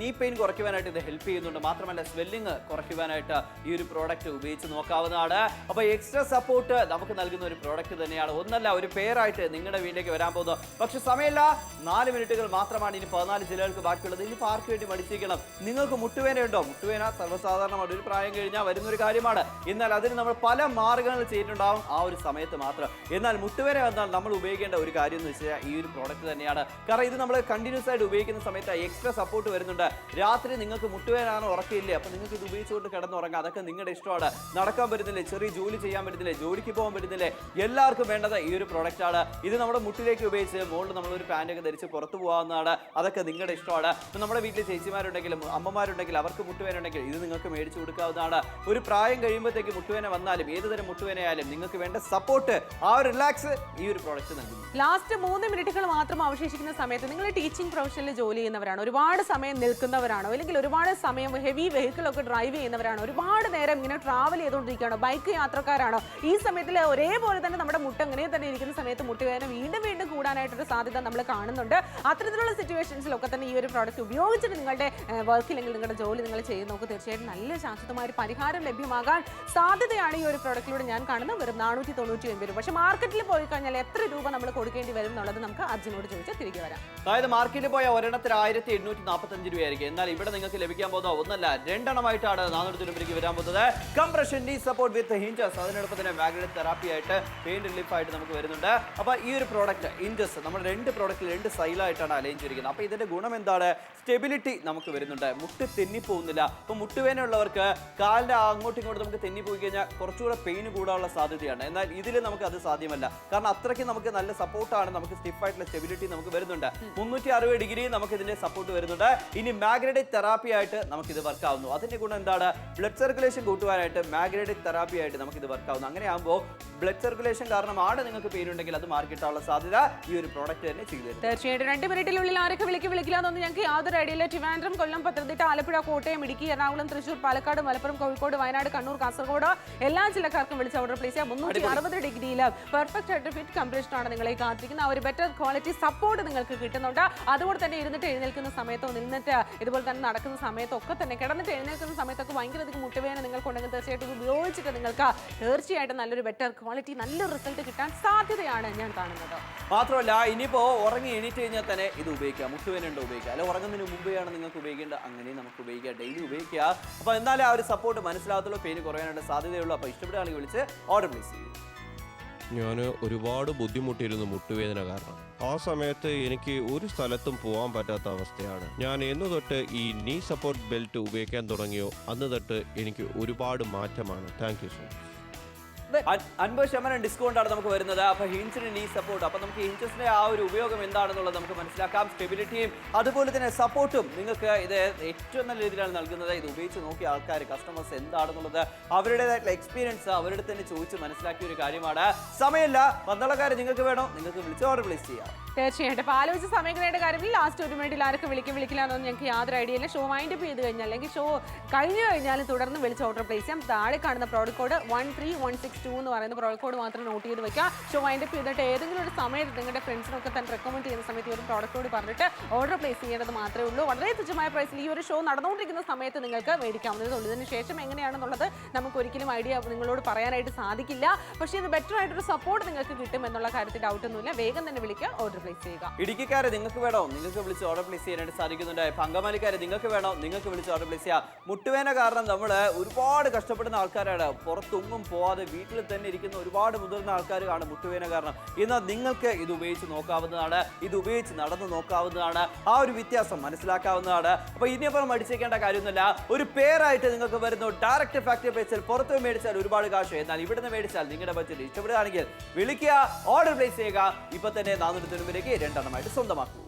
Speaker 4: നീ പെയിൻ കുറയ്ക്കുവാനായിട്ട് ഇത് ഹെൽപ്പ് ചെയ്യുന്നുണ്ട്. മാത്രമല്ല സ്വെല്ലിങ് കുറയ്ക്കുവാനായിട്ട് ഈ ഒരു പ്രോഡക്റ്റ് ഉപയോഗിച്ച് നോക്കാവുന്നതാണ്. അപ്പൊ എക്സ്ട്രാ സപ്പോർട്ട് നമുക്ക് നൽകുന്ന ഒരു പ്രോഡക്റ്റ് തന്നെയാണ്. ഒന്നല്ല, ഒരു പെയറായിട്ട് നിങ്ങളുടെ വീട്ടിലേക്ക് വരാൻ പോകുന്നത്. പക്ഷെ സമയമില്ല, 4 മിനിറ്റുകൾ മാത്രമാണ് ഇനി 14 ജില്ലകൾക്ക് ബാക്കിയുള്ളത്. ഇനി ആർക്ക് വേണ്ടി മടിച്ചിരിക്കണം? നിങ്ങൾക്ക് മുട്ടുവേനയുണ്ടോ? മുട്ടുവേന സർവ്വസാധാരണമാണ്, ഒരു പ്രായം കഴിഞ്ഞാൽ വരുന്ന ഒരു കാര്യമാണ്. എന്നാൽ അതിന് നമ്മൾ പല മാർഗ്ഗങ്ങൾ ചെയ്തിട്ടുണ്ടാവും ആ ഒരു സമയത്ത് മാത്രം. എന്നാൽ മുട്ടുവേന വന്നാൽ നമ്മൾ ഉപയോഗിക്കേണ്ട ഒരു കാര്യം എന്ന് വെച്ചാൽ ഈ ഒരു പ്രോഡക്റ്റ് തന്നെയാണ്. കാരണം ഇത് നമ്മൾ കണ്ടിന്യൂസ് ആയിട്ട് ഉപയോഗിക്കുന്ന സമയത്ത് എക്സ്ട്രാ സപ്പോർട്ട് വരുന്നുണ്ട്. രാത്രി നിങ്ങൾക്ക് മുട്ടുവേനാണ്, ഉറക്കമില്ലേ, അപ്പൊ നിങ്ങൾക്ക് ഇത് ഉപയോഗിച്ചുകൊണ്ട് കിടന്നുറങ്ങാം. അതൊക്കെ നിങ്ങളുടെ ഇഷ്ടമാണ്. നടക്കാൻ പറ്റുന്നില്ലേ, ചെറിയ ജോലി ചെയ്യാൻ പറ്റുന്നില്ലേ, ജോലിക്ക് പോകാൻ പറ്റുന്നില്ലേ, എല്ലാവർക്കും വേണ്ടത് ഈ ഒരു പ്രോഡക്റ്റ് ആണ്. ഇത് നമ്മുടെ മുട്ടിലേക്ക് ഉപയോഗിച്ച് മുകളിൽ നമ്മളൊരു പാൻറ്റൊക്കെ ധരിച്ച് പുറത്തു പോകാവുന്നതാണ്. അതൊക്കെ നിങ്ങളുടെ ഇഷ്ടമാണ്. ഇപ്പം നമ്മുടെ വീട്ടിൽ ചേച്ചിമാരുണ്ടെങ്കിലും അമ്മമാരുണ്ടെങ്കിൽ അവർക്ക് മുട്ടുവേന ഉണ്ടെങ്കിൽ ഇത് നിങ്ങൾക്ക് മേടിച്ചു കൊടുക്കാവുന്നതാണ്. ഒരു പ്രായം കഴിയുമ്പോഴത്തേക്ക് മുട്ടുവേന വന്നാലും ഏതുതരം മുട്ടുവേനയായാലും നിങ്ങൾക്ക് വേണ്ട സപ്പോർട്ട്, ആ ഒരു റിലാക്സ് ഈ ഒരു പ്രോഡക്റ്റ് നൽകുന്നു.
Speaker 3: ലാസ്റ്റ് 3 മിനിറ്റുകൾ മാത്രം അവശേഷിക്കുന്ന സമയത്ത് നിങ്ങൾ ടീച്ചിങ് പ്രൊഫഷനിൽ ജോലി ചെയ്യുന്നവരാണ്, ഒരുപാട് സമയം നിൽക്കുന്നവരാണോ, അല്ലെങ്കിൽ ഒരുപാട് സമയം ഹെവി വെഹിക്കിളൊക്കെ ഡ്രൈവ് ചെയ്യുന്നവരാണോ, ഒരുപാട് നേരം ഇങ്ങനെ ട്രാവൽ ചെയ്തുകൊണ്ടിരിക്കുകയാണോ, ബൈക്ക് യാത്രക്കാരാണോ, ഈ സമയത്തിൽ ഒരേപോലെ തന്നെ നമ്മുടെ മുട്ട് അങ്ങനെ തന്നെ ഇരിക്കുന്ന സമയത്ത് മുട്ടുവേദന വീണ്ടും വീണ്ടും കൂടാനായിട്ടൊരു സാധ്യത നമ്മൾ കാണുന്നുണ്ട്. അത്തരത്തിലുള്ള സിറ്റുവേഷൻസിലൊക്കെ തന്നെ ഈ ഒരു പ്രോഡക്റ്റ് ഉപയോഗിച്ചിട്ട് നിങ്ങളുടെ വർക്ക് അല്ലെങ്കിൽ നിങ്ങളുടെ ജോലി നിങ്ങൾ ചെയ്ത് നോക്കുക. തീർച്ചയായിട്ടും നല്ല ശാശ്വതമായ ഒരു പരിഹാരം ലഭ്യമാകാൻ സാധ്യതയാണ് ഈ ഒരു പ്രോഡക്റ്റിലൂടെ ഞാൻ കാണുന്നത്. വെറും 499 രൂപ. പക്ഷേ മാർക്കറ്റിൽ പോയി കഴിഞ്ഞാൽ എത്ര രൂപ നമ്മൾ കൊടുക്കേണ്ടി വരും എന്നുള്ളത് നമുക്ക് അർജുനോട് ചോദിച്ചാൽ തിരികെ വരാം.
Speaker 4: അതായത് മാർക്കറ്റിൽ പോയ ഒരെണ്ണത്തിന് 1845 രൂപയായിരിക്കും. എന്നാൽ ഇവിടെ നിങ്ങൾക്ക് ലഭിക്കാൻ പോകുന്ന ഒന്നല്ല 2 എണ്ണമായിട്ടാണ് 400 രൂപയ്ക്ക് വരാൻ പോകുന്നത്. Compression knee support with hinges, അതിനോടൊപ്പം തന്നെ മാഗ്നറ്റിക് തെറാപ്പി ആയിട്ട് പെയിൻ റിലീഫ് ആയിട്ട് നമുക്ക് വരുന്നുണ്ട്. അപ്പോൾ ഈ ഒരു പ്രോഡക്റ്റ് ഹിഞ്ചസ് നമ്മൾ 2 പ്രോഡക്റ്റിൽ 2 സൈലായിട്ടാണ് അലൈൻ ചെയ്തിരിക്കുന്നത്. അപ്പോൾ ഇതിന്റെ ഗുണം എന്താണ്? സ്റ്റെബിലിറ്റി നമുക്ക് വരുന്നുണ്ട്. മുട്ട് തെന്നിപ്പോകുന്നില്ല. അപ്പോൾ മുട്ടുവേനയുള്ളവർക്ക് കാലിന്റെ അങ്ങോട്ടും ഇങ്ങോട്ടും നമുക്ക് തെന്നിപ്പോയി കഴിഞ്ഞാൽ കുറച്ചുകൂടെ പെയിൻ കൂടാനുള്ള സാധ്യതയാണ്. എന്നാൽ ഇതിൽ നമുക്ക് അത് സാധ്യമല്ല. കാരണം അത്രയ്ക്ക് നമുക്ക് നല്ല സപ്പോർട്ടാണ്, നമുക്ക് സ്റ്റിഫായിട്ടുള്ള സ്റ്റെബിലിറ്റി നമുക്ക് വരുന്നുണ്ട്. 360 ഡിഗ്രി നമുക്ക് ഇതിന്റെ സപ്പോർട്ട് വരുന്നുണ്ട്. ഇനി മാഗ്നറ്റിക് തെറാപ്പി ആയിട്ട് നമുക്ക് ഇത് വർക്ക് ആവുന്നു. അതിന്റെ ഗുണം എന്താണ്? ബ്ലഡ് സർക്കുലേഷൻ കൂട്ടുവാനായിട്ട് മാഗ്നറ്റിക് തെറാപ്പി ആയിട്ട് നമുക്ക് ഇത് വർക്ക് ആവുന്നു. അങ്ങനെ ആകുമ്പോൾ ബ്ലഡ് സർക്കുലേഷൻ കാരണമാണ് നിങ്ങൾക്ക് പെയിൻ ഉണ്ടെങ്കിൽ അത് മാർക്കിട്ടാനുള്ള സാധ്യത ഈ ഒരു പ്രോഡക്റ്റ് തന്നെ ചെയ്തു തരും.
Speaker 3: തീർച്ചയായിട്ടും 2 മിനിറ്റിനുള്ളിൽ ആരൊക്കെ വിളിക്കില്ലാന്നൊന്നും ഞങ്ങൾക്ക് യാതൊരു ഐഡിയയില്ല. ട്രിവാൻഡ്രം, കൊല്ലം, പത്തനംതിട്ട, ആലപ്പുഴ, കോട്ടയം, ഇടുക്കി, എറണാകുളം, തൃശ്ശൂർ, പാലക്കാട്, മലപ്പുറം, കോഴിക്കോട്, വയനാട്, കണ്ണൂർ, കാസർഗോഡ് എല്ലാ ജില്ലക്കാർക്കും വിളിച്ച് ഓർഡർ പ്ലേസ് ചെയ്യാം. 360 ഡിഗ്രിയിൽ പെർഫെക്റ്റ് ആയിട്ട് ഫിറ്റ് കംപ്രഷൻ ആണ് നിങ്ങളെ കാത്തിരിക്കുന്ന. ഒരു ബെറ്റർ ക്വാളിറ്റി സപ്പോർട്ട് നിങ്ങൾക്ക് കിട്ടുന്നുണ്ട്. അതുകൊണ്ട് തന്നെ ഇരുന്നിട്ട് എഴുന്നേൽക്കുന്ന സമയത്തോ നിന്നിട്ട് ഇതുപോലെ തന്നെ നടക്കുന്ന സമയത്തോ ഒക്കെ തന്നെ കിടന്നിട്ട് എഴുന്നേൽക്കുന്ന സമയത്തൊക്കെ ഭയങ്കരധികം മുട്ടുവേദന നിങ്ങൾക്കുണ്ടെങ്കിൽ തീർച്ചയായിട്ടും ഉപയോഗിച്ചിട്ട് നിങ്ങൾക്ക് തീർച്ചയായിട്ടും നല്ലൊരു ബെറ്റർ ക്വാളിറ്റി, നല്ലൊരു റിസൾട്ട് കിട്ടാൻ സാധ്യതയാണ് ഞാൻ കാണുന്നത്.
Speaker 4: മാത്രമല്ല ഇനിയിപ്പോൾ ഉറങ്ങി എണീറ്റ് കഴിഞ്ഞാൽ തന്നെ ഇത് ഉപയോഗിക്കാം. മുട്ടുവേന ഉണ്ട് ഉപയോഗിക്കാം, അല്ല ഉറങ്ങുന്നതിന് മുമ്പെയാണ് നിങ്ങൾക്ക് ഉപയോഗിക്കേണ്ടത്, അങ്ങനെ നമുക്ക് ഉപയോഗിക്കാം, ഡെയിലി ഉപയോഗിക്കുക. അപ്പോൾ എന്നാലും ആ ഒരു സപ്പോർട്ട് മനസ്സിലാകത്തുള്ളൂ, പെയിൻ കുറയാനായിട്ട് സാധ്യതയുള്ളൂ. അപ്പോൾ ഇഷ്ടപ്പെടുകയാണെങ്കിൽ വിളിച്ച് ഓർഡർ പ്ലേസ് ചെയ്യും.
Speaker 1: ഞാൻ ഒരുപാട് ബുദ്ധിമുട്ടിയിരുന്നു മുട്ടുവേദന കാരണം. ആ സമയത്ത് എനിക്ക് ഒരു സ്ഥലത്തും പോകാൻ പറ്റാത്ത അവസ്ഥയാണ്. ഞാൻ എന്ന് തൊട്ട് ഈ നീ സപ്പോർട്ട് ബെൽറ്റ് ഉപയോഗിക്കാൻ തുടങ്ങിയോ അന്ന് തൊട്ട് എനിക്ക് ഒരുപാട് മാറ്റമാണ്. Thank you so much.
Speaker 4: 50% discount ആണ് നമുക്ക് വരുന്നത്. അപ്പോൾ ഹിഞ്ചിന് നീ സപ്പോർട്ട്, അപ്പോൾ നമുക്ക് ഹിഞ്ചസിന്റെ ആ ഒരു ഉപയോഗം എന്താണെന്നുള്ളത് നമുക്ക് മനസ്സിലാക്കാം. സ്റ്റെബിലിറ്റിയും അതുപോലെ തന്നെ സപ്പോർട്ടും നിങ്ങൾക്ക് ഇത് ഏറ്റവും നല്ല രീതിയിലാണ് നൽകുന്നത്. ഇത് ഉപയോഗിച്ച് നോക്കിയ ആൾക്കാർ, കസ്റ്റമേഴ്സ് എന്താണെന്നുള്ളത് അവരുടേതായിട്ടുള്ള എക്സ്പീരിയൻസ് അവരുടെ തന്നെ ചോദിച്ച് മനസ്സിലാക്കിയ ഒരു കാര്യമാണ്. സമയമില്ല, പന്തളക്കാർ നിങ്ങൾക്ക് വേണോ നിങ്ങൾക്ക് വിളിച്ച് ഓർഡർ പ്ലേസ് ചെയ്യാം.
Speaker 3: തീർച്ചയായിട്ടും. അപ്പോൾ ആലോചിച്ച് സമയങ്ങളുടെ കാര്യത്തിൽ ലാസ്റ്റ് 1 മിനിറ്റിൽ ആരൊക്കെ വിളിക്കില്ലാന്നൊന്നും ഞങ്ങൾക്ക് യാതൊരു ഐഡിയ ഇല്ല. ഷോ വൈൻഡ് അപ്പ് ചെയ്ത് കഴിഞ്ഞാൽ അല്ലെങ്കിൽ ഷോ കഴിഞ്ഞു കഴിഞ്ഞാൽ തുടർന്ന് വിളിച്ച് ഓർഡർ പ്ലേസ് ചെയ്യാം. താഴെ കാണുന്ന പ്രോഡക്റ്റ് കോഡ് 13162 എന്ന് പറയുന്ന പ്രോഡക്റ്റ് കോഡ് മാത്രം നോട്ട് ചെയ്ത് വെക്കുക. ഷോ വൈൻഡ് അപ്പ് ചെയ്തിട്ട് ഏതെങ്കിലും ഒരു സമയത്ത് നിങ്ങളുടെ ഫ്രണ്ട്സിനൊക്കെ തന്നെ റെക്കമെൻഡ് ചെയ്യുന്ന സമയത്ത് ഈ ഒരു പ്രോഡക്റ്റ് കോഡ് പറഞ്ഞിട്ട് ഓർഡർ പ്ലേസ് ചെയ്യേണ്ടത് മാത്രമേ ഉള്ളൂ. വളരെ തുച്ഛമായ പ്രൈസിൽ ഈ ഒരു ഷോ നടന്നുകൊണ്ടിരിക്കുന്ന സമയത്ത് നിങ്ങൾക്ക് മേടിക്കാവുന്നതേ ഉള്ളൂ. ഇതിന് ശേഷം എങ്ങനെയാണെന്നുള്ളത് നമുക്ക് ഒരിക്കലും ഐഡിയ നിങ്ങളോട് പറയാനായിട്ട് സാധിക്കില്ല. പക്ഷേ ഇത് ബെറ്റർ ആയിട്ടൊരു സപ്പോർട്ട് നിങ്ങൾക്ക് കിട്ടും എന്നുള്ള കാര്യത്തിൽ ഡൗട്ടൊന്നുമില്ല. വേഗം തന്നെ വിളിക്കുക, ഓർഡർ പ്ലേസ് ചെയ്യുക.
Speaker 4: ഇടുക്കിക്കാരെ നിങ്ങൾക്ക് വേണോ, നിങ്ങൾക്ക് വിളിച്ച് ഓർഡർ പ്ലേസ് ചെയ്യാനായിട്ട് സാധിക്കുന്നുണ്ട്. പങ്കമാലിക്കാരെ നിങ്ങൾക്ക് വേണോ, നിങ്ങൾക്ക് വിളിച്ച് ഓർഡർ പ്ലേസ് ചെയ്യാം. മുട്ടുവേന കാരണം നമ്മൾ ഒരുപാട് കഷ്ടപ്പെടുന്ന ആൾക്കാരാണ്. പുറത്തൊന്നും പോവാതെ വീട്ടിൽ തന്നെ ഇരിക്കുന്ന ഒരുപാട് മുതിർന്ന ആൾക്കാർ കാണും മുട്ടുവേന കാരണം. എന്നാൽ നിങ്ങൾക്ക് ഇത് ഉപയോഗിച്ച് നോക്കാവുന്നതാണ്, ഇത് ഉപയോഗിച്ച് നടന്നു നോക്കാവുന്നതാണ്, ആ ഒരു വ്യത്യാസം മനസ്സിലാക്കാവുന്നതാണ്. അപ്പൊ ഇനിയപ്പുറം മടിച്ചേക്കേണ്ട കാര്യമൊന്നുമില്ല. ഒരു പേരായിട്ട് നിങ്ങൾക്ക് വരുന്നു. ഡയറക്റ്റ് ഫാക്ടറി പ്രൈസിൽ പുറത്ത് മേടിച്ചാൽ ഒരുപാട് കാശ്, എന്നാൽ ഇവിടുന്ന് മേടിച്ചാൽ നിങ്ങളുടെ ബഡ്ജറ്റ് ഇഷ്ടപ്പെടുകയാണെങ്കിൽ വിളിക്കുക, ഓർഡർ പ്ലേസ് ചെയ്യുക. ഇപ്പൊ തന്നെ 400 രൂപയിലേക്ക് 2 എണ്ണമായിട്ട് സ്വന്തമാക്കൂ.